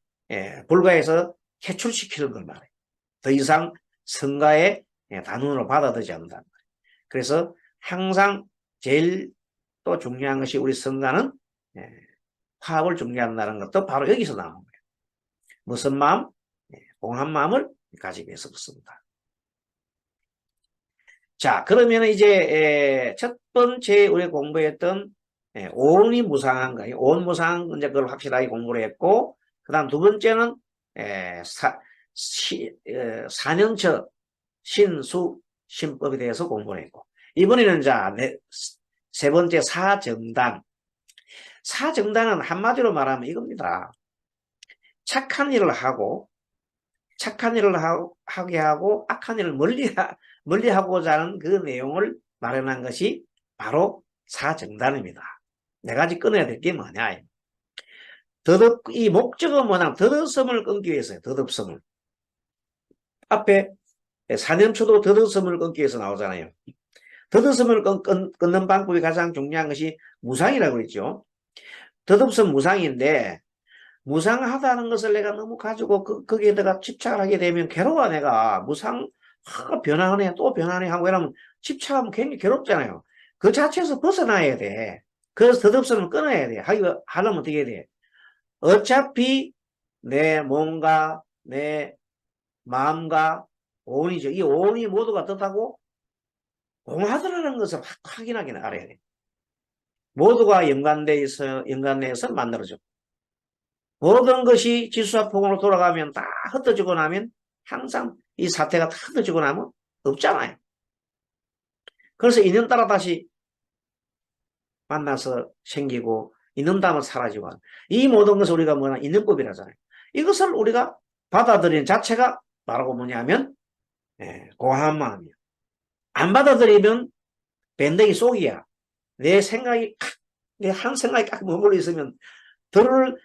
불가에서 해출시키는 걸 말해요. 더 이상 성가의 단원으로 받아들이지 않는다. 그래서 항상 제일 또 중요한 것이 우리 성가는 화합을 중요한다는 것도 바로 여기서 나오는 거예요. 무슨 마음? 공한 마음을 가지기 위해서 그렇습니다. 자, 그러면 이제 첫 번째 우리 공부했던 오온이 무상한 거예요. 오온 무상 이제 그걸 확실하게 공부를 했고, 그다음 두 번째는 4년처 신수 신법에 대해서 공부를 했고, 이번에는 세 번째 사정단. 사정단은 한마디로 말하면 이겁니다. 착한 일을 하고 하게 하고 악한 일을 멀리하고자 하는 그 내용을 마련한 것이 바로 사정단입니다. 네 가지 꺼내야 될 게 뭐냐. 이 목적은 뭐냐. 덧없음을 끊기 위해서요. 덧없음을. 앞에 4년초도 덧없음을 끊기 위해서 나오잖아요. 덧없음을 끊는 방법이 가장 중요한 것이 무상이라고 그랬죠. 덧없으면 무상인데 무상하다는 것을 내가 너무 가지고 거기에다가 집착을 하게 되면 괴로워. 내가 변하네 또 변하네 하고 이러면 집착하면 굉장히 괴롭잖아요. 그 자체에서 벗어나야 돼. 그래서 덧없으면 끊어야 돼. 하려면 어떻게 해야 돼? 어차피 내 몸과 내 마음과 오온이죠. 이 오온이 모두가 뜻하고 공하더라는 것을 확인하게 알아야 돼. 모두가 연관되어서 만들어져. 모든 것이 지수화풍으로 돌아가면 다 흩어지고 나면 항상 이 사태가 다 흩어지고 나면 없잖아요. 그래서 인연 따라 다시 만나서 생기고 있는 다음에 사라지고 이 모든 것을 우리가 뭐냐 인연법이라잖아요. 이것을 우리가 받아들이는 자체가 바로 뭐냐면 공허한 마음이야. 안 받아들이면 밴댕이 속이야. 내 한 생각이 딱 머물러 있으면 다른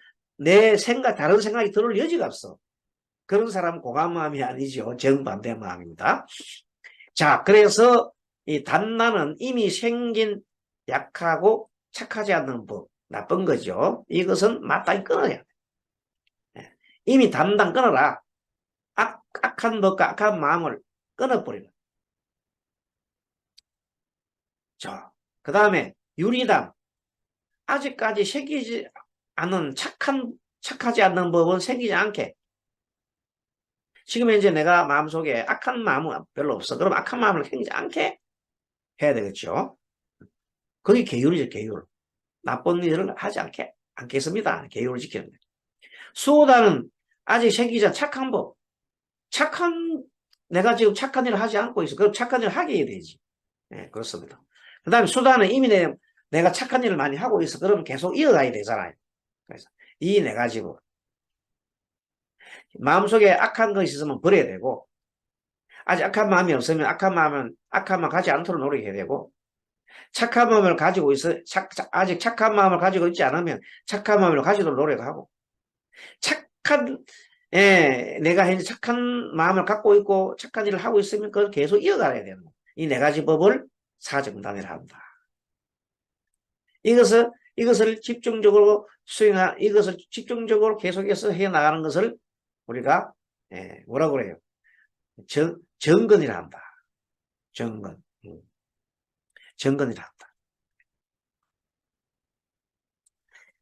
생각이 들을 여지가 없어. 그런 사람은 공허한 마음이 아니죠. 정반대 마음입니다. 자, 그래서 이 단나는 이미 생긴 약하고 착하지 않는 법, 나쁜 거죠. 이것은 마땅히 끊어야 돼. 이미 단단 끊어라. 악한 법과 악한 마음을 끊어버리는. 자, 그 다음에 유리담. 아직까지 새기지 않은 착하지 않는 법은 생기지 않게. 지금 이제 내가 마음속에 악한 마음은 별로 없어. 그럼 악한 마음을 생기지 않게 해야 되겠죠. 그게 계율이죠, 계율. 나쁜 일을 하지 않겠습니다. 계율을 지키는 거예요. 수호다는 아직 생기지 않은 착한 법. 내가 지금 착한 일을 하지 않고 있어. 그럼 착한 일을 하게 해야 되지. 네, 그렇습니다. 그 다음에 수다는 이미 내가 착한 일을 많이 하고 있어. 그러면 계속 이어가야 되잖아요. 그래서 이 네 가지고. 마음속에 악한 것이 있으면 버려야 되고, 아직 악한 마음이 없으면 악한 마음 가지 않도록 노력해야 되고, 착한 마음을 가지고 아직 착한 마음을 가지고 있지 않으면 착한 마음을 가지도록 노력하고, 내가 현재 착한 마음을 갖고 있고 착한 일을 하고 있으면 그걸 계속 이어가야 되는 거예요. 이 네 가지 법을 사정단이라 한다. 이것을 집중적으로 이것을 집중적으로 계속해서 해 나가는 것을 우리가 뭐라고 그래요? 정근이라 한다. 정근. 정근이라 한다.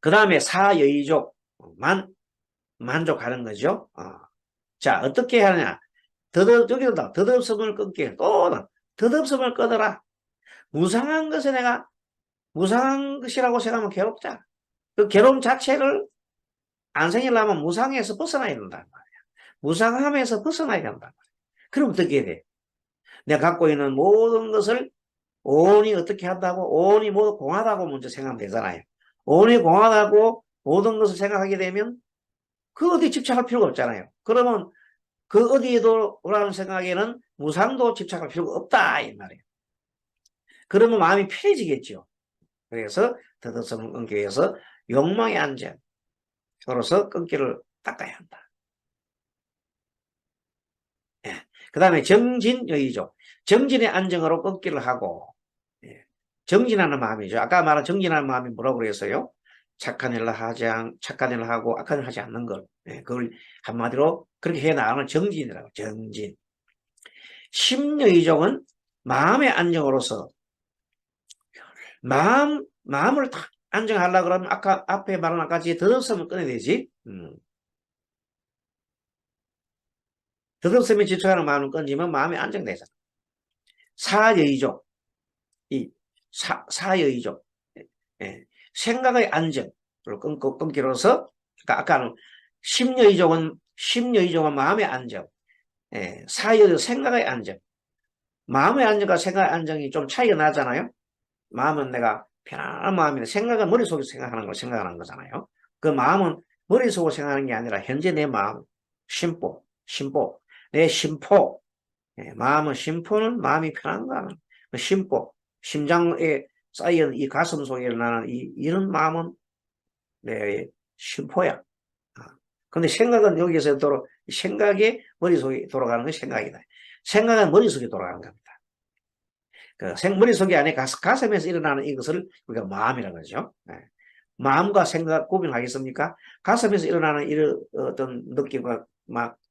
그 다음에 사여의족. 만족하는 거죠. 자, 어떻게 하느냐? 여기다 덧없음을 끊게. 덧없음을 끊어라. 무상한 것이라고 생각하면 괴롭다. 그 괴로움 자체를 안 생기려면 무상에서 벗어나야 된단 말이야. 무상함에서 벗어나야 된단 말이야. 그럼 어떻게 해야 돼? 내가 갖고 있는 모든 것을 온이 어떻게 한다고? 온이 모두 공하다고 먼저 생각하면 되잖아요. 온이 공하다고 모든 것을 생각하게 되면 그 어디에 집착할 필요가 없잖아요. 그러면 그 어디에도 오라는 생각에는 무상도 집착할 필요가 없다 이 말이에요. 그러면 마음이 편해지겠죠. 그래서 덧없음을 끊기 위해서 욕망의 안전으로서 끊기를 닦아야 한다. 그 다음에 정진여의족. 정진의 안정으로 끊기를 하고 정진하는 마음이죠. 아까 말한 정진하는 마음이 뭐라고 그랬어요? 착한 일을 하고 악한 일을 하지 않는 것. 그걸 한마디로 그렇게 해 나가는 정진이라고. 정진. 심여의족은 마음의 안정으로서 마음을 딱 안정하려고 그러면 아까 앞에 말한 아까지 덧없음을 끊어야 되지. 덧없음에 집착하는 마음을 끊지면 마음이 안정되잖아. 사여의족. 사여의족. 생각의 안정을 끊기로서 그러니까 아까는 심여의족은 마음의 안정. 사여의족 생각의 안정. 마음의 안정과 생각의 안정이 좀 차이가 나잖아요. 마음은 내가 편안한 마음인데 생각은 머릿속에서 생각하는 거잖아요. 그 마음은 머릿속으로 생각하는 게 아니라 현재 내 마음, 심보, 내 심포. 심포는 마음이 편한 거야. 심보, 심장에 쌓인 이 가슴 속에 나는 이런 마음은 내 심포야. 근데 생각은 여기서 생각이 머릿속에 돌아가는 게 생각이다. 생각은 머릿속에 돌아가는 겁니다. 머릿속이 아니라 가슴에서 일어나는 이것을 우리가 마음이라고 하죠. 마음과 생각 구분하겠습니까? 가슴에서 일어나는 이런 어떤 느낌과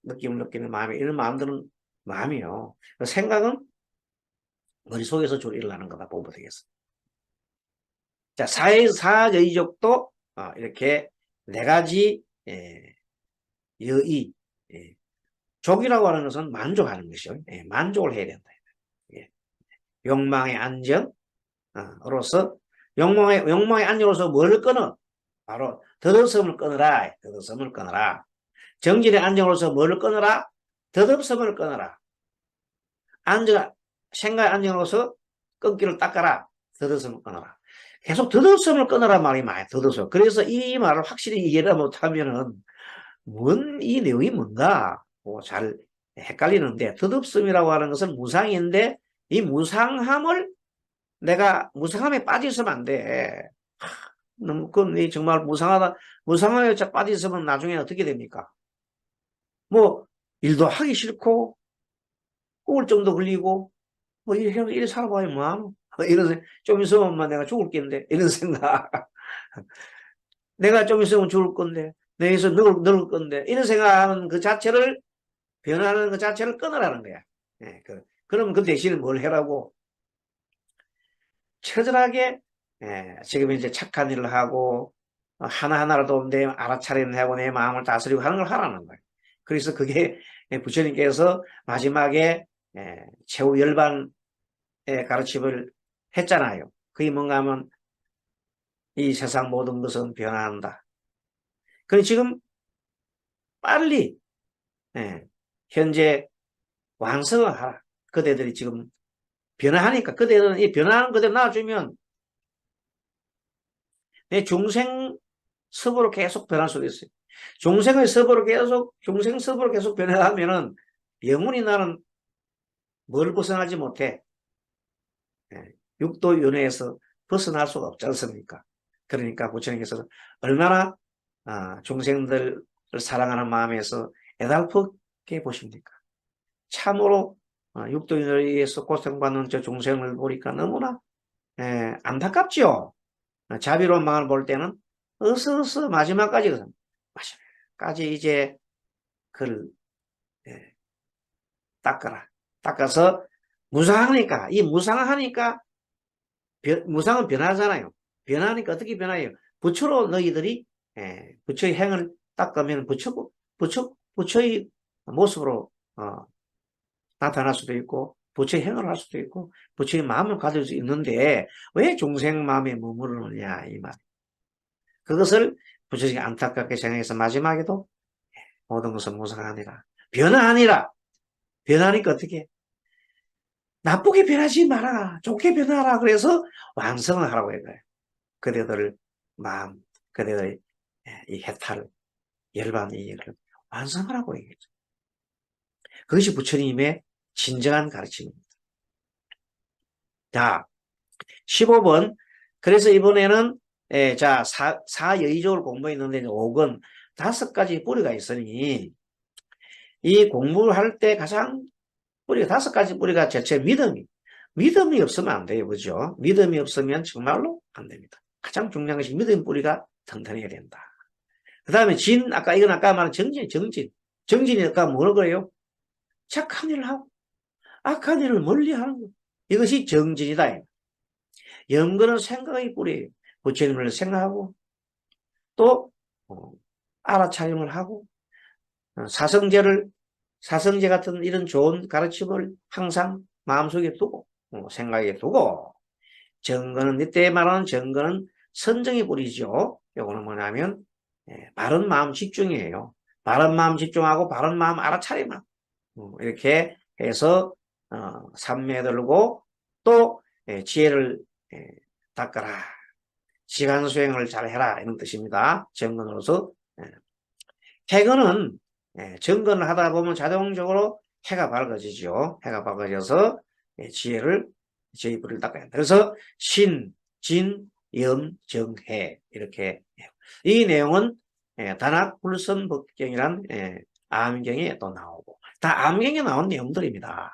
느낌을 느끼는 마음이 이런 마음들은 마음이요. 생각은 머릿속에서 주로 일어나는 거다 보면 되겠습니다. 자, 사의적도 이렇게 네 가지 여의, 족이라고 하는 것은 만족하는 것이요. 만족을 해야 된다. 욕망의 안정으로서 욕망의 안정으로서 뭘 끊어? 바로 덧없음을 끊어라. 덧없음을 끊어라. 정진의 안정으로서 뭘 끊어라? 덧없음을 끊어라. 생각의 안정으로서 끊기를 닦아라. 덧없음을 끊어라. 계속 덧없음을 끊어라 말이 많아요. 덧없음. 그래서 이 말을 확실히 이해를 못하면은 이 내용이 뭔가 잘 헷갈리는데, 덧없음이라고 하는 것은 무상인데 이 무상함을 내가 무상함에 빠져 있으면 안 돼. 너무 그건 정말 무상함에 빠져 있으면 나중에 어떻게 됩니까? 뭐 일도 하기 싫고 우울증도 걸리고 뭐 이래 살아봐야 뭐하노? 이런 좀 있으면 내가 죽을 겠는데 이런 생각. 내가 좀 있으면 죽을 건데 내에서 늙을 건데 이런 생각하는 그 자체를 변하는 그 자체를 끊으라는 거야. 그럼 그 대신에 뭘 해라고? 처절하게 지금 이제 착한 일을 하고 하나하나라도 내 알아차리는 하고 내 마음을 다스리고 하는 걸 하라는 거예요. 그래서 그게 부처님께서 마지막에 최후 열반의 가르침을 했잖아요. 그게 뭔가 하면 이 세상 모든 것은 변화한다. 그래 지금 빨리 현재 완성을 하라. 그대들이 지금 변화하니까 그대들은 이 변화하는 그대로 놔주면 내 중생 섭으로 계속 변할 수도 있어요. 중생 섭으로 계속 변해가면은 영원히 나는 뭘 벗어나지 못해. 육도 윤회에서 벗어날 수가 없지 않습니까? 그러니까 부처님께서는 얼마나 중생들을 사랑하는 마음에서 애달프게 보십니까? 참으로 육도 윤회에 의해서 고생받는 저 중생을 보니까 너무나 안타깝죠. 자비로운 마음을 볼 때는 어서 마지막까지 이제 그를 닦아서 무상하니까 이 무상하니까 무상은 변하잖아요. 변하니까 어떻게 변해요? 부처로 너희들이 부처의 행을 닦으면 부처의 모습으로 나타날 수도 있고 부처의 행을 할 수도 있고 부처의 마음을 가질 수 있는데 왜 중생 마음에 머무르느냐 이 말. 그것을 부처님이 안타깝게 생각해서 마지막에도 모든 것은 무상하니라. 변화하니라. 변하니까 어떻게? 나쁘게 변하지 마라. 좋게 변하라. 그래서 완성을 하라고 해요. 그대들 마음, 그대들의 이 해탈, 열반 이 일을 완성하라고 얘기했죠. 그것이 부처님의 진정한 가르침입니다. 자, 15번. 그래서 이번에는 자, 사여의적을 공부했는데 5건 5가지 뿌리가 있으니 이 공부를 할 때 가장 뿌리가 5가지 뿌리가 대체 믿음이 없으면 안 돼요. 그죠? 믿음이 없으면 정말로 안 됩니다. 가장 중요한 것이 믿음 뿌리가 튼튼해야 된다. 그 다음에 아까 말한 정진이 아까 뭐라 그래요? 착한 일을 하고 악한 일을 멀리 하는 것. 이것이 정진이다. 영거는 생각의 뿌리예요. 부처님을 생각하고 또 알아차림을 하고 사성제 같은 이런 좋은 가르침을 항상 마음속에 두고 생각에 두고 정거는 이때 말하는 정거는 선정의 뿌리죠. 요거는 뭐냐면 바른 마음 집중이에요. 바른 마음 집중하고 바른 마음 알아차림하고 이렇게 해서 삼매 들고 또 지혜를 닦아라. 시간 수행을 잘 해라 이런 뜻입니다. 정건으로서 해거는 정건을 하다 보면 자동적으로 해가 밝아지죠. 해가 밝아져서 지혜의 불을 닦아야 한다. 그래서 신, 진, 염, 정, 해 이렇게 이 내용은 단학 불선법경이란 암경에 또 나오고 다 암경에 나온 내용들입니다.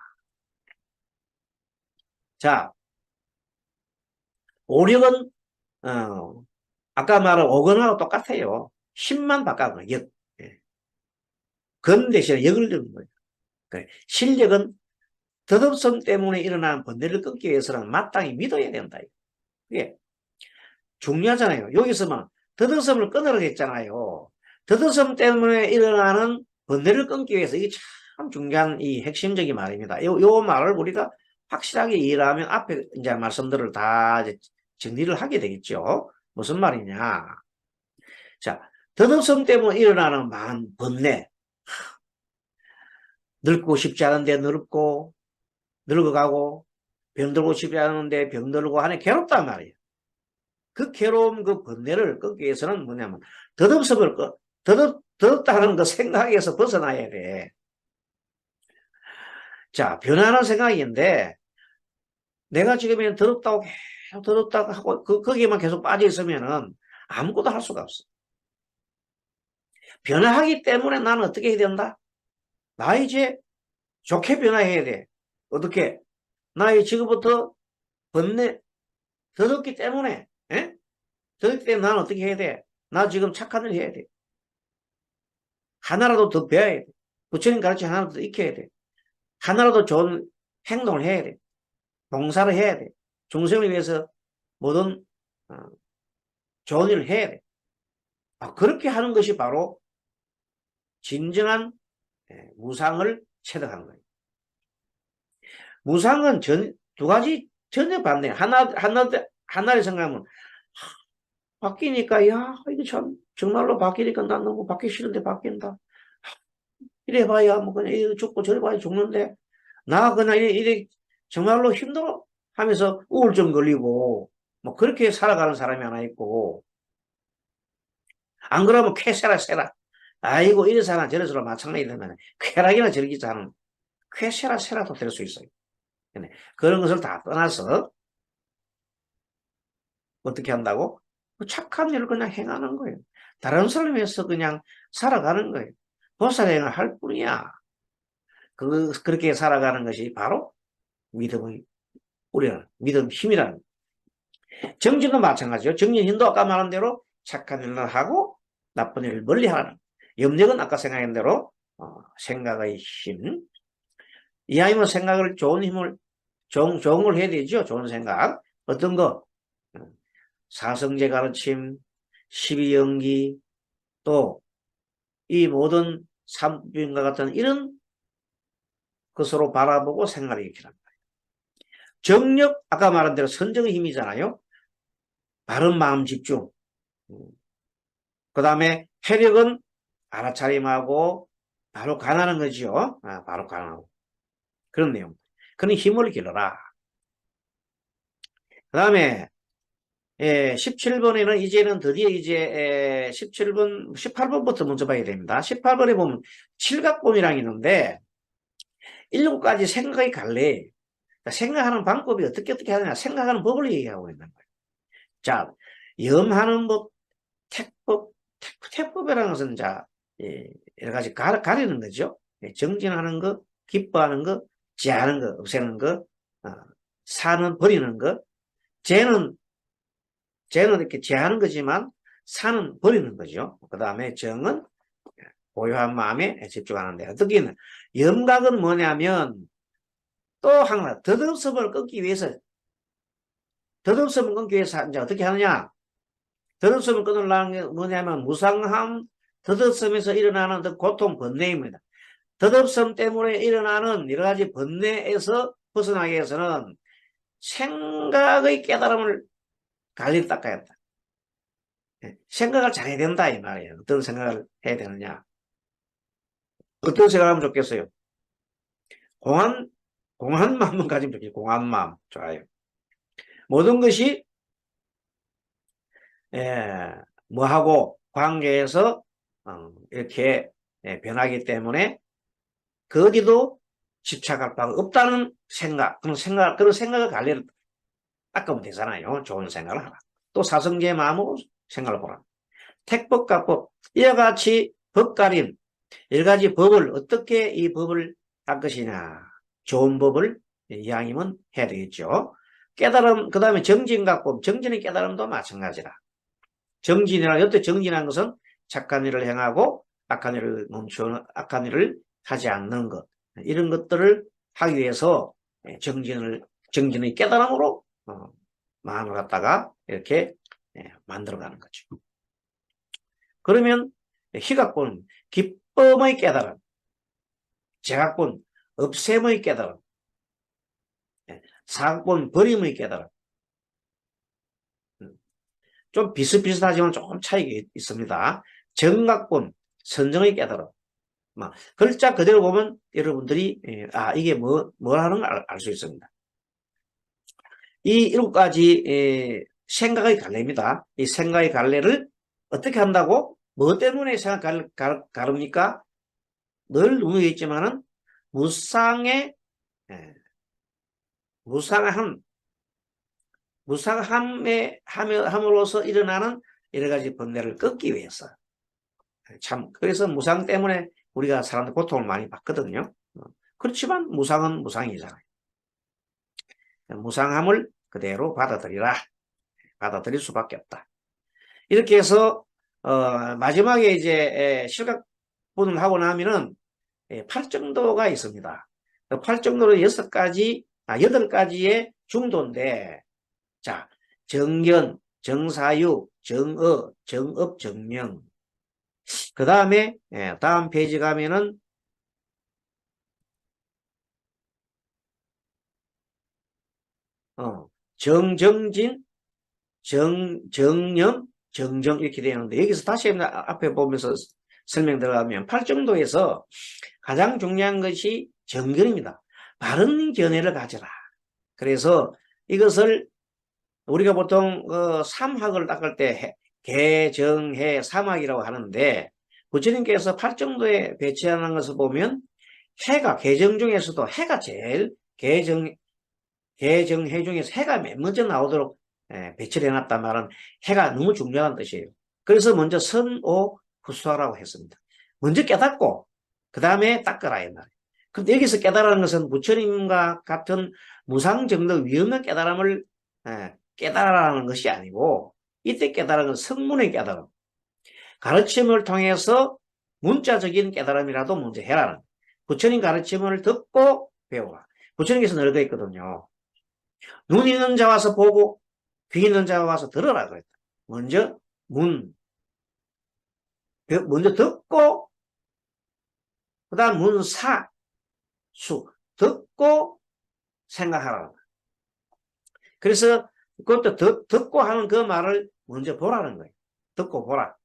자, 오력은 아까 말한 5건하고 똑같아요. 10만 바꿔 역. 예. 건 대신에 역을 넣는 거예요. 그래. 실력은 덧없음 때문에 일어난 번뇌를 끊기 위해서는 마땅히 믿어야 된다. 그게 중요하잖아요. 여기서만 덧없음을 끊으라고 했잖아요. 덧없음 때문에 일어나는 번뇌를 끊기 위해서 이게 참 중요한 이 핵심적인 말입니다. 요 말을 우리가 확실하게 이해하면 앞에 이제 말씀들을 다 이제 정리를 하게 되겠죠. 무슨 말이냐. 자, 덧없음 때문에 일어나는 번뇌. 늙고 싶지 않은데 늙고, 늙어가고, 병들고 싶지 않은데 병들고 하는 괴롭단 말이에요. 그 괴로움, 그 번뇌를 끊기 위해서는 뭐냐면, 덧없음을, 덧없다는 그 생각에서 벗어나야 돼. 자, 변하는 생각인데, 내가 지금 덧없다고 계속 덧없다고 하고, 거기에만 계속 빠져 있으면은 아무것도 할 수가 없어. 변화하기 때문에 나는 어떻게 해야 된다? 나 이제 좋게 변화해야 돼. 어떻게? 나 지금부터 번뇌, 덧없기 때문에, 예? 덧없기 때문에 나는 어떻게 해야 돼? 나 지금 착한 일 해야 돼. 하나라도 더 배워야 돼. 부처님 가르쳐 하나라도 더 익혀야 돼. 하나라도 좋은 행동을 해야 돼. 봉사를 해야 돼. 중생을 위해서 모든 좋은 일을 해야 돼. 그렇게 하는 것이 바로 진정한 무상을 체득한 거예요. 무상은 두 가지 전혀 반대. 하나를 생각하면 바뀌니까 야 이거 참 정말로 바뀌니까 난 너무 바뀌기 싫은데 바뀐다. 이래 봐야 뭐 그냥 이래 죽고 저래 봐야 죽는데 나 그냥 이래 정말로 힘들어 하면서 우울증 걸리고 뭐 그렇게 살아가는 사람이 하나 있고 안 그러면 쾌세라 세라 아이고 이래서나 저래서나 마찬가지 되면 쾌락이나 즐기지 않은 쾌세라 세라도 될 수 있어요. 그런 것을 다 떠나서 어떻게 한다고? 착한 일을 그냥 행하는 거예요. 다른 사람 위해서 그냥 살아가는 거예요. 보살행을 할 뿐이야. 그렇게 살아가는 것이 바로 믿음의 우리는 믿음 힘이라는 거예요. 정진도 마찬가지죠. 정진 힘도 아까 말한 대로 착한 일을 하고 나쁜 일을 멀리 하는. 염력은 아까 생각한 대로 생각의 힘. 이하이면 생각을 좋은 힘을 좋은 걸 해야 되죠. 좋은 생각. 어떤 거? 사성제 가르침, 12연기, 또 이 모든 삼빈과 같은 이런 것으로 바라보고 생각을 일으키란 말이에요. 정력, 아까 말한 대로 선정의 힘이잖아요. 바른 마음 집중. 그 다음에 해력은 알아차림하고 바로 가는 거죠. 바로 가는 그런 내용. 그런 힘을 길러라. 그 다음에 17번에는 이제는 드디어 이제 17번, 18번부터 먼저 봐야 됩니다. 18번에 보면 칠각본이라는 게 있는데 7가지 생각의 갈래. 생각하는 방법이 어떻게 하느냐. 생각하는 법을 얘기하고 있는 거예요. 자, 염하는 법, 택법이라는 것은 자, 여러 가지 가리는 거죠. 정진하는 것, 기뻐하는 것, 제하는 것, 없애는 것, 사는 버리는 것, 죄는 이렇게 제하는 거지만 사는 버리는 거죠. 그 다음에 정은 고요한 마음에 집중하는데 어떻게는 염각은 뭐냐면 또 하나 덧없음을 끊기 위해서 이제 어떻게 하느냐? 덧없음을 끊으려는 게 뭐냐면 무상함 덧없음에서 일어나는 고통 번뇌입니다. 덧없음 때문에 일어나는 여러 가지 번뇌에서 벗어나기 위해서는 생각의 깨달음을 관리를 닦아야 한다. 생각을 잘해야 된다 이 말이에요. 어떤 생각을 해야 되느냐. 어떤 생각하면 좋겠어요? 공한 마음을 가지면 좋겠어요. 공한 마음. 좋아요. 모든 것이 뭐하고 관계에서 이렇게 변하기 때문에 그 어디도 집착할 바가 없다는 생각, 그런 생각을 관리를 닦으면 되잖아요. 좋은 생각을 하라. 또 사성제의 마음으로 생각을 보라. 택법가법, 이와 같이 법가림, 여러 가지 법을 어떻게 이 법을 닦 것이냐. 좋은 법을 이왕이면 해야 되겠죠. 깨달음, 그 다음에 정진각법, 정진의 깨달음도 마찬가지라. 정진이라, 여태 정진한 것은 착한 일을 행하고 악한 일을 하지 않는 것. 이런 것들을 하기 위해서 정진의 깨달음으로 마음을 갖다가 이렇게 만들어가는 거죠. 그러면 희각본, 기쁨의 깨달음, 제각본, 없앰의 깨달음, 사각본, 버림의 깨달음. 좀 비슷비슷하지만 조금 차이가 있습니다. 정각본, 선정의 깨달음. 글자 그대로 보면 여러분들이 이게 뭐라는 걸 알 수 있습니다. 이 7가지 생각의 갈래입니다. 이 생각의 갈래를 어떻게 한다고? 뭐 때문에 생각 가릅니까? 늘 누누이 있지만은 무상의 함으로써 일어나는 여러 가지 번뇌를 끊기 위해서. 참, 그래서 무상 때문에 우리가 사람들 고통을 많이 받거든요. 그렇지만 무상은 무상이잖아요. 무상함을 그대로 받아들이라. 받아들일 수밖에 없다. 이렇게 해서 마지막에 이제 실각분을 하고 나면은 8정도가 있습니다. 8정도는 8가지의 중도인데, 자, 정견, 정사유, 정어, 정업, 정명. 그 다음에 다음 페이지 가면은 정정진, 정념, 정정 이렇게 되는데, 여기서 다시 한번 앞에 보면서 설명 들어가면 8정도에서 가장 중요한 것이 정견입니다. 바른 견해를 가져라. 그래서 이것을 우리가 보통 삼학을 닦을 때 개정해 삼학이라고 하는데, 부처님께서 8정도에 배치하는 것을 보면 해가, 개정 중에서도 해가 제일 개정해 중에서 해가 맨 먼저 나오도록 배치를 해놨단 말은 해가 너무 중요한 뜻이에요. 그래서 먼저 선오 후수하라고 했습니다. 먼저 깨닫고 그 다음에 닦으라 이 말이에요. 근데 여기서 깨달은 것은 부처님과 같은 무상정덕 위험한 깨달음을 깨달으라는 것이 아니고, 이때 깨달은 건 성문의 깨달음, 가르침을 통해서 문자적인 깨달음이라도 먼저 해라는, 부처님 가르침을 듣고 배우라. 부처님께서 넓어 있거든요. 눈 있는 자 와서 보고 귀 있는 자 와서 들으라 그랬다. 먼저 먼저 듣고 그 다음 듣고 생각하라. 그래서 그것도 듣고 하는 그 말을 먼저 보라는 거예요. 듣고 보라.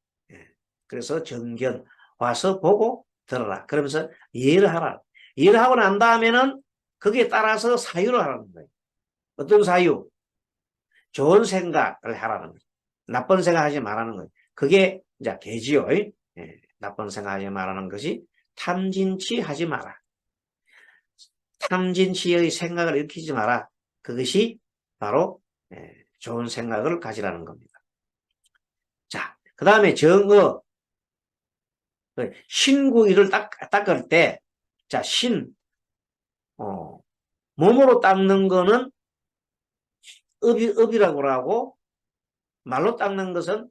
그래서 정견 와서 보고 들어라. 그러면서 이해를 하라. 이해를 하고 난 다음에는 거기에 따라서 사유를 하라는 거예요. 어떤 사유? 좋은 생각을 하라는 거예요. 나쁜 생각하지 말라는 거예요. 그게 이제 개지요. 나쁜 생각하지 말라는 것이 탐진치 하지 마라. 탐진치의 생각을 일으키지 마라. 그것이 바로 좋은 생각을 가지라는 겁니다. 자, 그 다음에 정어. 신구이를 닦을 때, 자, 몸으로 닦는 거는 업이라고 하고, 말로 닦는 것은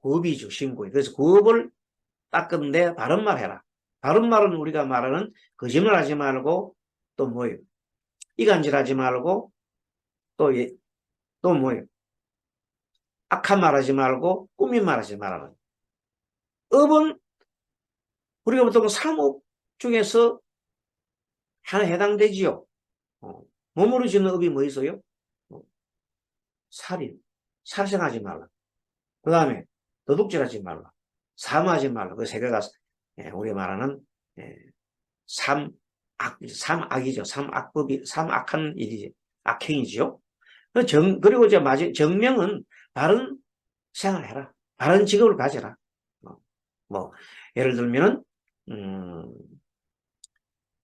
구업이죠, 신구이. 그래서 구업을 닦는데 바른말 해라. 바른말은 우리가 말하는 거짓말 하지 말고, 또 뭐예요? 이간질 하지 말고, 또 뭐예요? 악한 말 하지 말고, 꾸민 말 하지 말라는. 업은 우리가 보통 삼업 중에서 하나 해당되지요. 몸으로 짓는 업이 뭐 있어요? 살인, 살생하지 말라. 그 다음에 도둑질하지 말라. 사마하지 말라. 그 세 개가 우리 말하는 삼악이죠. 삼악한 일이지. 악행이죠. 그리고 이제 정명은 바른 생활을 해라. 바른 직업을 가져라. 예를 들면은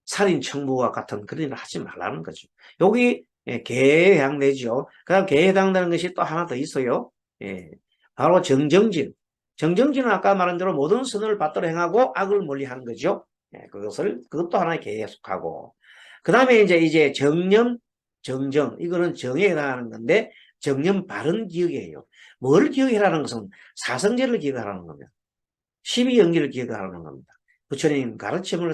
살인 청부와 같은 그런 일을 하지 말라는 거죠. 여기 개에 해당되죠. 그 다음 개에 해당되는 것이 또 하나 더 있어요. 바로 정정진. 정정진은 아까 말한 대로 모든 선을 받들어 행하고 악을 멀리하는 거죠. 그것도 하나의 개에 속하고. 그 다음에 이제 정념, 정정, 이거는 정에 해당하는 건데 정념 바른 기억이에요. 뭘 기억해라는 것은 사성제를 기억하라는 겁니다. 12연기를 기억하라는 겁니다. 부처님 가르침을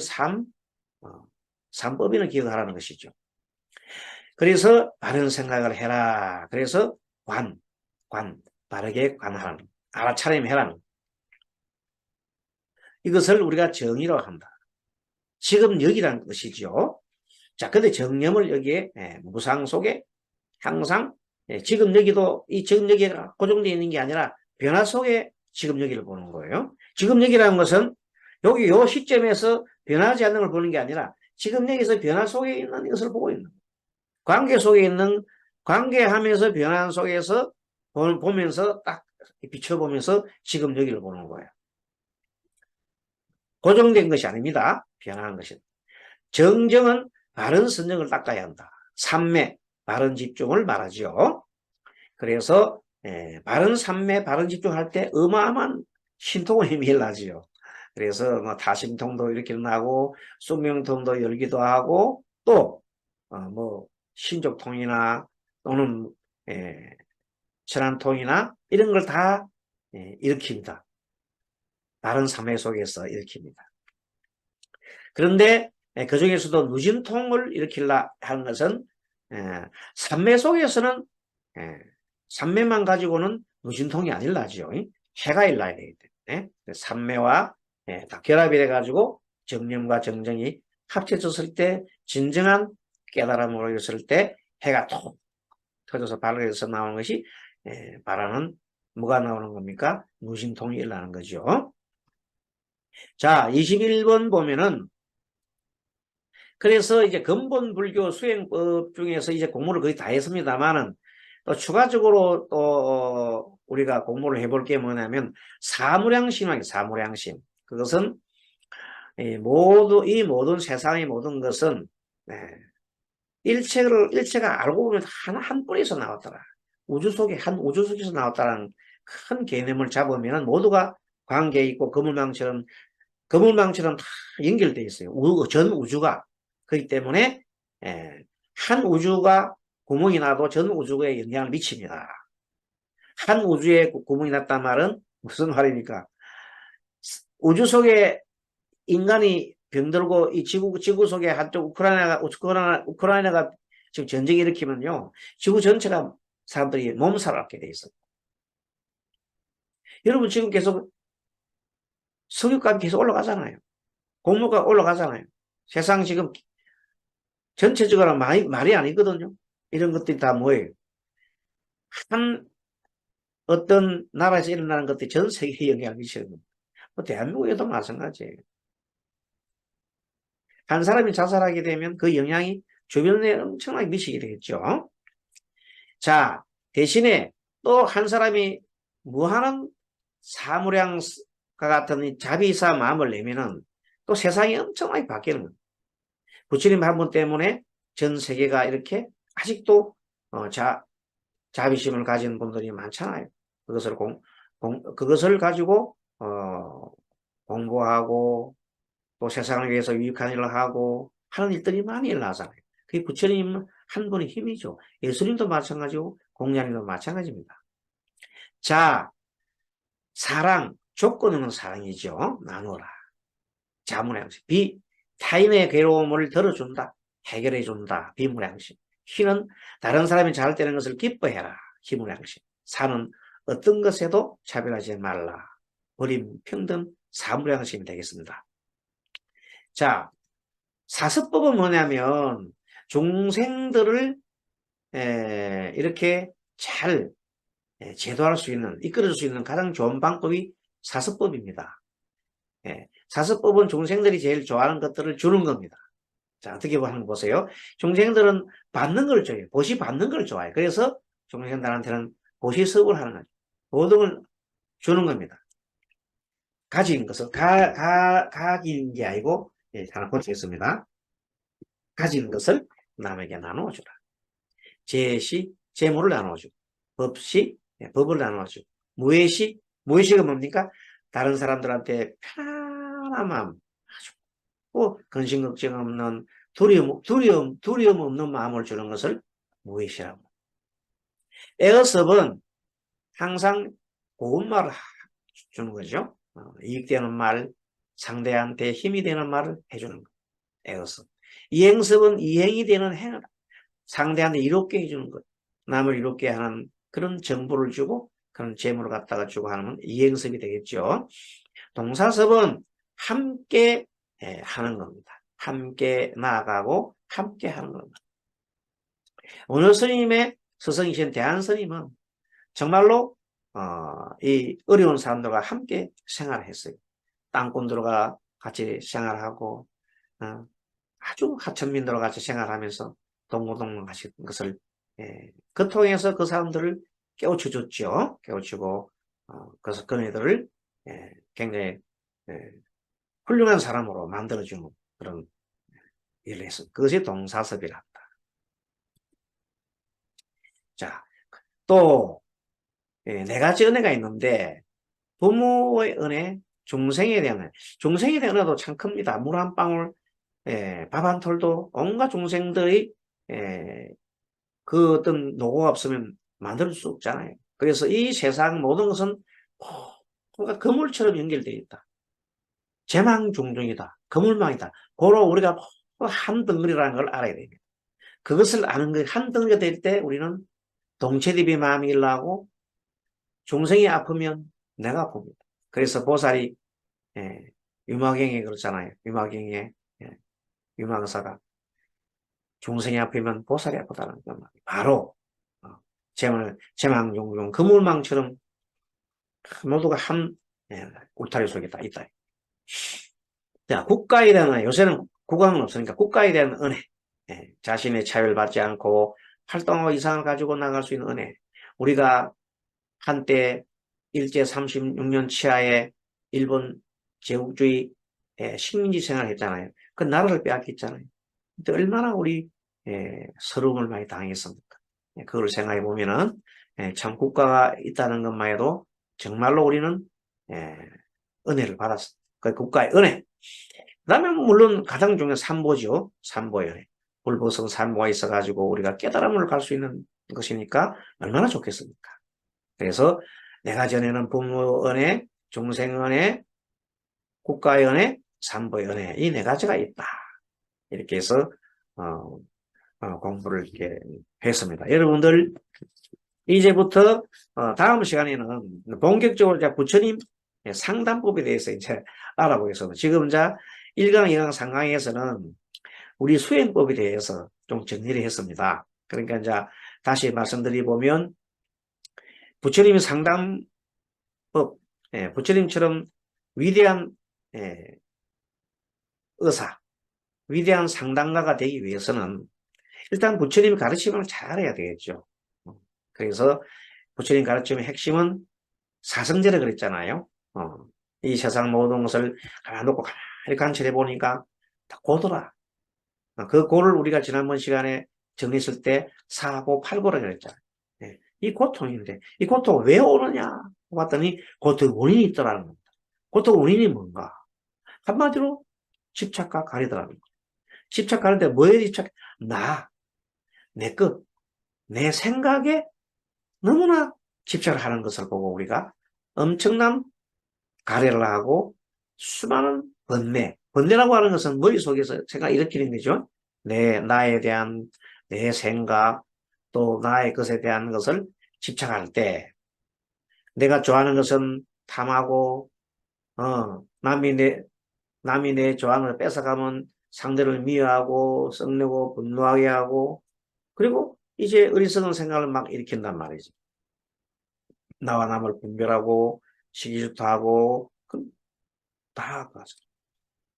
삼법인을 기억하라는 것이죠. 그래서 바른 생각을 해라. 그래서 바르게 관하라는, 알아차림해라는. 이것을 우리가 정의라고 한다. 지금 여기라는 것이죠. 자, 근데 정념을 여기에 무상 속에 항상 지금 여기도 이 지금 여기가 고정되어 있는 게 아니라 변화 속에 지금 여기를 보는 거예요. 지금 여기라는 것은 여기 요 시점에서 변하지 않는 걸 보는 게 아니라 지금 여기서 변화 속에 있는 이것을 보고 있는 거예요. 관계 속에 있는 관계하면서 변화 속에서 보면서 딱 비춰보면서 지금 여기를 보는 거예요. 고정된 것이 아닙니다. 변화한 것이. 정정은 바른 선정을 닦아야 한다. 삼매, 바른 집중을 말하죠. 그래서 바른 삼매, 바른 집중할 때 어마어마한 신통의 힘이 일어나지요. 그래서 뭐 다심통도 이렇게 나고 숙명통도 열기도 하고 또 뭐 신족통이나 또는 천안통이나 이런 걸 다 일으킵니다. 바른 삼매 속에서 일으킵니다. 그런데 그 중에서도 누진통을 일으키려 하는 것은 삼매 속에서는 삼매만 가지고는 누진통이 아닐라죠. 해가 일어나야 되기 때문에 삼매와 다 결합이 돼가지고 정념과 정정이 합쳐졌을 때 진정한 깨달음으로 있을 때 해가 톡 터져서 발에서 나오는 것이 바라는 뭐가 나오는 겁니까? 누진통이 일어나는 거죠. 자, 21번 보면은 그래서 이제 근본 불교 수행법 중에서 이제 공부를 거의 다 했습니다만은 또 추가적으로 또 우리가 공부를 해볼 게 뭐냐면 사무량심이에요. 사무량심. 그것은 이 모든 세상의 모든 것은 일체가 알고 보면 한 뿌리에서 나왔더라. 한 우주 속에서 나왔다는 큰 개념을 잡으면 모두가 관계에 있고 그물망처럼 다 연결되어 있어요. 전 우주가. 그렇기 때문에 한 우주가 구멍이 나도 전 우주에 영향을 미칩니다. 한 우주에 구멍이 났단 말은 무슨 말입니까? 우주 속에 인간이 병들고 이 지구 속에 한쪽 우크라이나가 지금 전쟁 일으키면요. 지구 전체가 사람들이 몸살을 앓게 돼 있어요. 여러분 지금 계속 석유값이 계속 올라가잖아요. 곡물가 올라가잖아요. 세상 지금 전체적으로 말이 아니거든요. 이런 것들이 다 뭐예요? 한 어떤 나라에서 일어나는 것들이 전 세계에 영향을 미치는 겁니다. 뭐 대한민국에도 마찬가지예요. 한 사람이 자살하게 되면 그 영향이 주변에 엄청나게 미치게 되겠죠. 자, 대신에 또 한 사람이 무한한 사무량과 같은 자비사 마음을 내면은 또 세상이 엄청나게 바뀌는 겁니다. 부처님 한 분 때문에 전 세계가 이렇게 아직도 자비심을 가진 분들이 많잖아요. 그것을 가지고 공부하고 또 세상을 위해서 유익한 일을 하고 하는 일들이 많이 일어나잖아요. 그게 부처님 한 분의 힘이죠. 예수님도 마찬가지고 공자님도 마찬가지입니다. 자, 사랑, 조건 없는 사랑이죠. 나누라. 자문양심. 타인의 괴로움을 들어준다. 해결해준다. 비문양심. 희는 다른 사람이 잘되는 것을 기뻐해라. 희문양심. 사는 어떤 것에도 차별하지 말라. 버림, 평등, 사무량심이 되겠습니다. 자, 사서법은 뭐냐면 중생들을 이렇게 잘 제도할 수 있는, 이끌어줄 수 있는 가장 좋은 방법이 사서법입니다. 사서법은 중생들이 제일 좋아하는 것들을 주는 겁니다. 자, 어떻게 하는 거 보세요. 중생들은 받는 걸 좋아해요. 보시 받는 걸 좋아해요. 그래서 중생들한테는 보시습을 하는 거죠. 모든 주는 겁니다. 가진 것을 가진 게 아니고 하나 고치겠습니다. 가진 것을 남에게 나누어주라. 재시 재물을 나누어주고 법시 법을 나누어주고 무예시가 뭡니까? 다른 사람들한테 편안한 마음 아주 근심 걱정 없는 두려움 없는 마음을 주는 것을 무엇이라고. 에어섭은 항상 고운 말을 주는 거죠. 이익되는 말, 상대한테 힘이 되는 말을 해주는 거. 에어섭. 이행섭은 이행이 되는 행을 상대한테 이롭게 해주는 것. 남을 이롭게 하는 그런 정보를 주고 그런 재물을 갖다가 주고 하는 이행섭이 되겠죠. 동사섭은 함께 하는 겁니다. 함께 나아가고 함께 하는 겁니다. 오늘 스님의 스승이신 대한스님은 정말로 이 어려운 사람들과 함께 생활했어요. 땅꾼들과 같이 생활하고 아주 하천민들과 같이 생활하면서 동고동락 하신 것을 그 통해서 그 사람들을 깨우쳐줬죠. 깨우치고 그래서 그네들을 굉장히 훌륭한 사람으로 만들어주는 그런 일을 했어. 그것이 동사섭이랍니다. 자, 또 네 가지 은혜가 있는데 부모의 은혜, 중생에 대한 은혜. 중생에 대한 은혜도 참 큽니다. 물 한 방울, 밥 한 톨도 온갖 중생들의 그 어떤 노고가 없으면 만들 수 없잖아요. 그래서 이 세상 모든 것은 뭔가 그물처럼 연결되어 있다. 재망중중이다. 그물망이다. 고로 우리가 한 덩어리라는 걸 알아야 됩니다. 그것을 아는 게 한 덩어리가 될 때 우리는 동체대비 마음이 일어나고 중생이 아프면 내가 아픕니다. 그래서 보살이 유마경에 그렇잖아요. 유마경에 유마의사가 중생이 아프면 보살이 아프다는 것 바로 재망중중 그물망처럼 모두가 한 울타리 속에 다 있다. 자, 국가에 대한 은혜. 요새는 국왕은 없으니까 국가에 대한 은혜. 자신의 차별받지 않고 활동하고 이상을 가지고 나갈 수 있는 은혜. 우리가 한때 일제 36년 치하에 일본 제국주의 식민지 생활을 했잖아요. 그 나라를 빼앗겼잖아요. 근데 얼마나 우리 서러움을 많이 당했습니까? 그걸 생각해 보면은 참 국가가 있다는 것만 해도 정말로 우리는 은혜를 받았습니다. 그 국가의 은혜. 그 다음에 물론 가장 중요한 삼보죠. 삼보의 은혜. 불보성 삼보가 있어가지고 우리가 깨달음을 갈 수 있는 것이니까 얼마나 좋겠습니까? 그래서 내가 전에는 부모 은혜, 중생 은혜, 국가의 은혜, 삼보의 은혜 이 네 가지가 있다. 이렇게 해서 공부를 이렇게 했습니다. 여러분들 이제부터 다음 시간에는 본격적으로 이제 부처님 상담법에 대해서 이제 알아보겠습니다. 지금 이제 1강, 2강, 3강에서는 우리 수행법에 대해서 좀 정리를 했습니다. 그러니까 이제 다시 말씀드리보면 부처님의 상담법, 부처님처럼 위대한 의사, 위대한 상담가가 되기 위해서는 일단 부처님의 가르침을 잘 알아야 되겠죠. 그래서 부처님 가르침의 핵심은 사성제라 그랬잖아요. 이 세상 모든 것을 가만 놓고 가만히 관찰해 보니까 다 고도라. 그 고를 우리가 지난번 시간에 정리했을 때 사고 팔고라 그랬잖아요. 이 고통인데 이 고통 왜 오느냐 봤더니 고통 원인이 있더라는 겁니다. 고통 원인이 뭔가? 한마디로 집착과 가리더라는 거예요. 집착 가는데 뭐에 집착? 내 것, 내 생각에 너무나 집착을 하는 것을 보고 우리가 엄청난 가래를 하고 수많은 번뇌라고 하는 것은 머릿속에서 생각 일으키는 거죠. 나에 대한 내 생각, 또 나의 것에 대한 것을 집착할 때 내가 좋아하는 것은 탐하고 남이 내 좋아하는 걸 뺏어가면 상대를 미워하고 썩내고 분노하게 하고 그리고 이제 어리석은 생각을 막 일으킨단 말이지. 나와 남을 분별하고 시기질투하고 다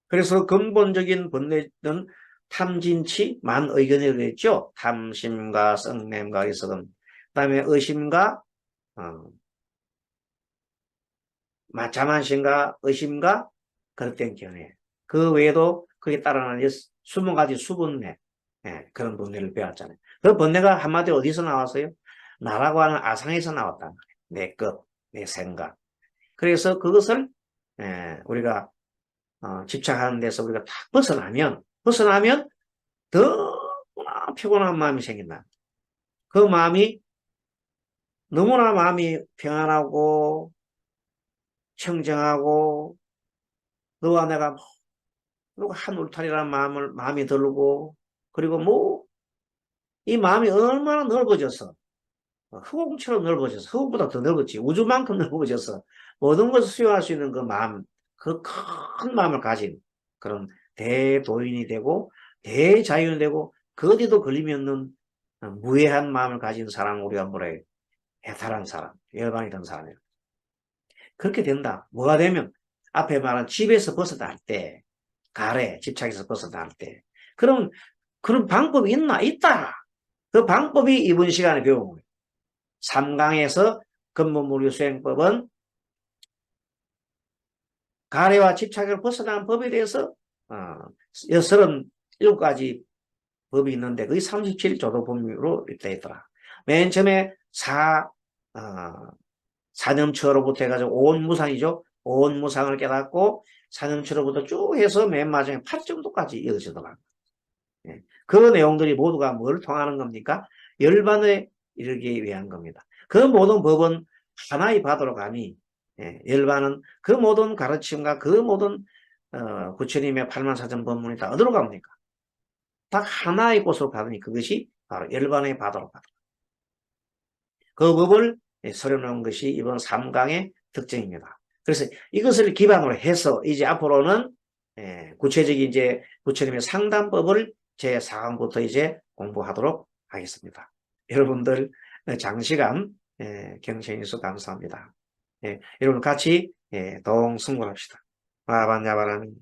그래서 근본적인 번뇌는 탐진치 만의견이라고 했죠. 탐심과 썩냄과 어리석음. 그다음에 의심과 자만심과 의심과 그릇된 견해. 그 외에도 그게 따라나는 20가지 수분뇌 그런 번뇌를 배웠잖아요. 그 번뇌가 한마디로 어디서 나왔어요? 나라고 하는 아상에서 나왔단 말이에요. 내 것, 내 생각. 그래서 그것을 우리가 집착하는 데서 우리가 다 벗어나면 더 피곤한 마음이 생긴다. 그 마음이 너무나 마음이 평안하고 청정하고 너와 내가 뭐 한 울타리라는 마음이 들고 그리고 뭐 이 마음이 얼마나 넓어져서 흑옥처럼 넓어져서 흑옥보다 더 넓었지 우주만큼 넓어져서 모든 것을 수용할 수 있는 그 마음 그 큰 마음을 가진 그런 대도인이 되고 대자연이 되고 그 어디도 걸림이 없는 무해한 마음을 가진 사람 우리가 뭐라 해요? 해탈한 사람 열반이던 사람이에요. 그렇게 된다. 뭐가 되면 앞에 말한 집에서 벗어날 때 가래 집착에서 벗어날 때 그런 방법이 있다. 그 방법이 이번 시간에 배운 거예요. 3강에서 근본무료 수행법은 가래와 집착을 벗어나는 법에 대해서 37가지 법이 있는데 거의 37조도 법률로 되어 있더라. 맨 처음에 사념처로부터 해가지고 온무상이죠. 온무상을 깨닫고 사념처로부터 쭉 해서 맨 마지막에 8정도까지 이어지더라고요. 예. 그 내용들이 모두가 뭘 통하는 겁니까? 열반에 이르기 위한 겁니다. 그 모든 법은 하나의 바다로 가니 열반은 그 모든 가르침과 그 모든 부처님의 8만4천 법문이 다 어디로 갑니까? 딱 하나의 곳으로 가더니 그것이 바로 열반의 바다로 가다. 그 법을 서려놓은 것이 이번 3강의 특징입니다. 그래서 이것을 기반으로 해서 이제 앞으로는 구체적인 이제 부처님의 상담법을 제 4강부터 이제 공부하도록 하겠습니다. 여러분들 장시간 경청해 주셔서 감사합니다. 여러분 같이 동승곤합시다. 마반야바라는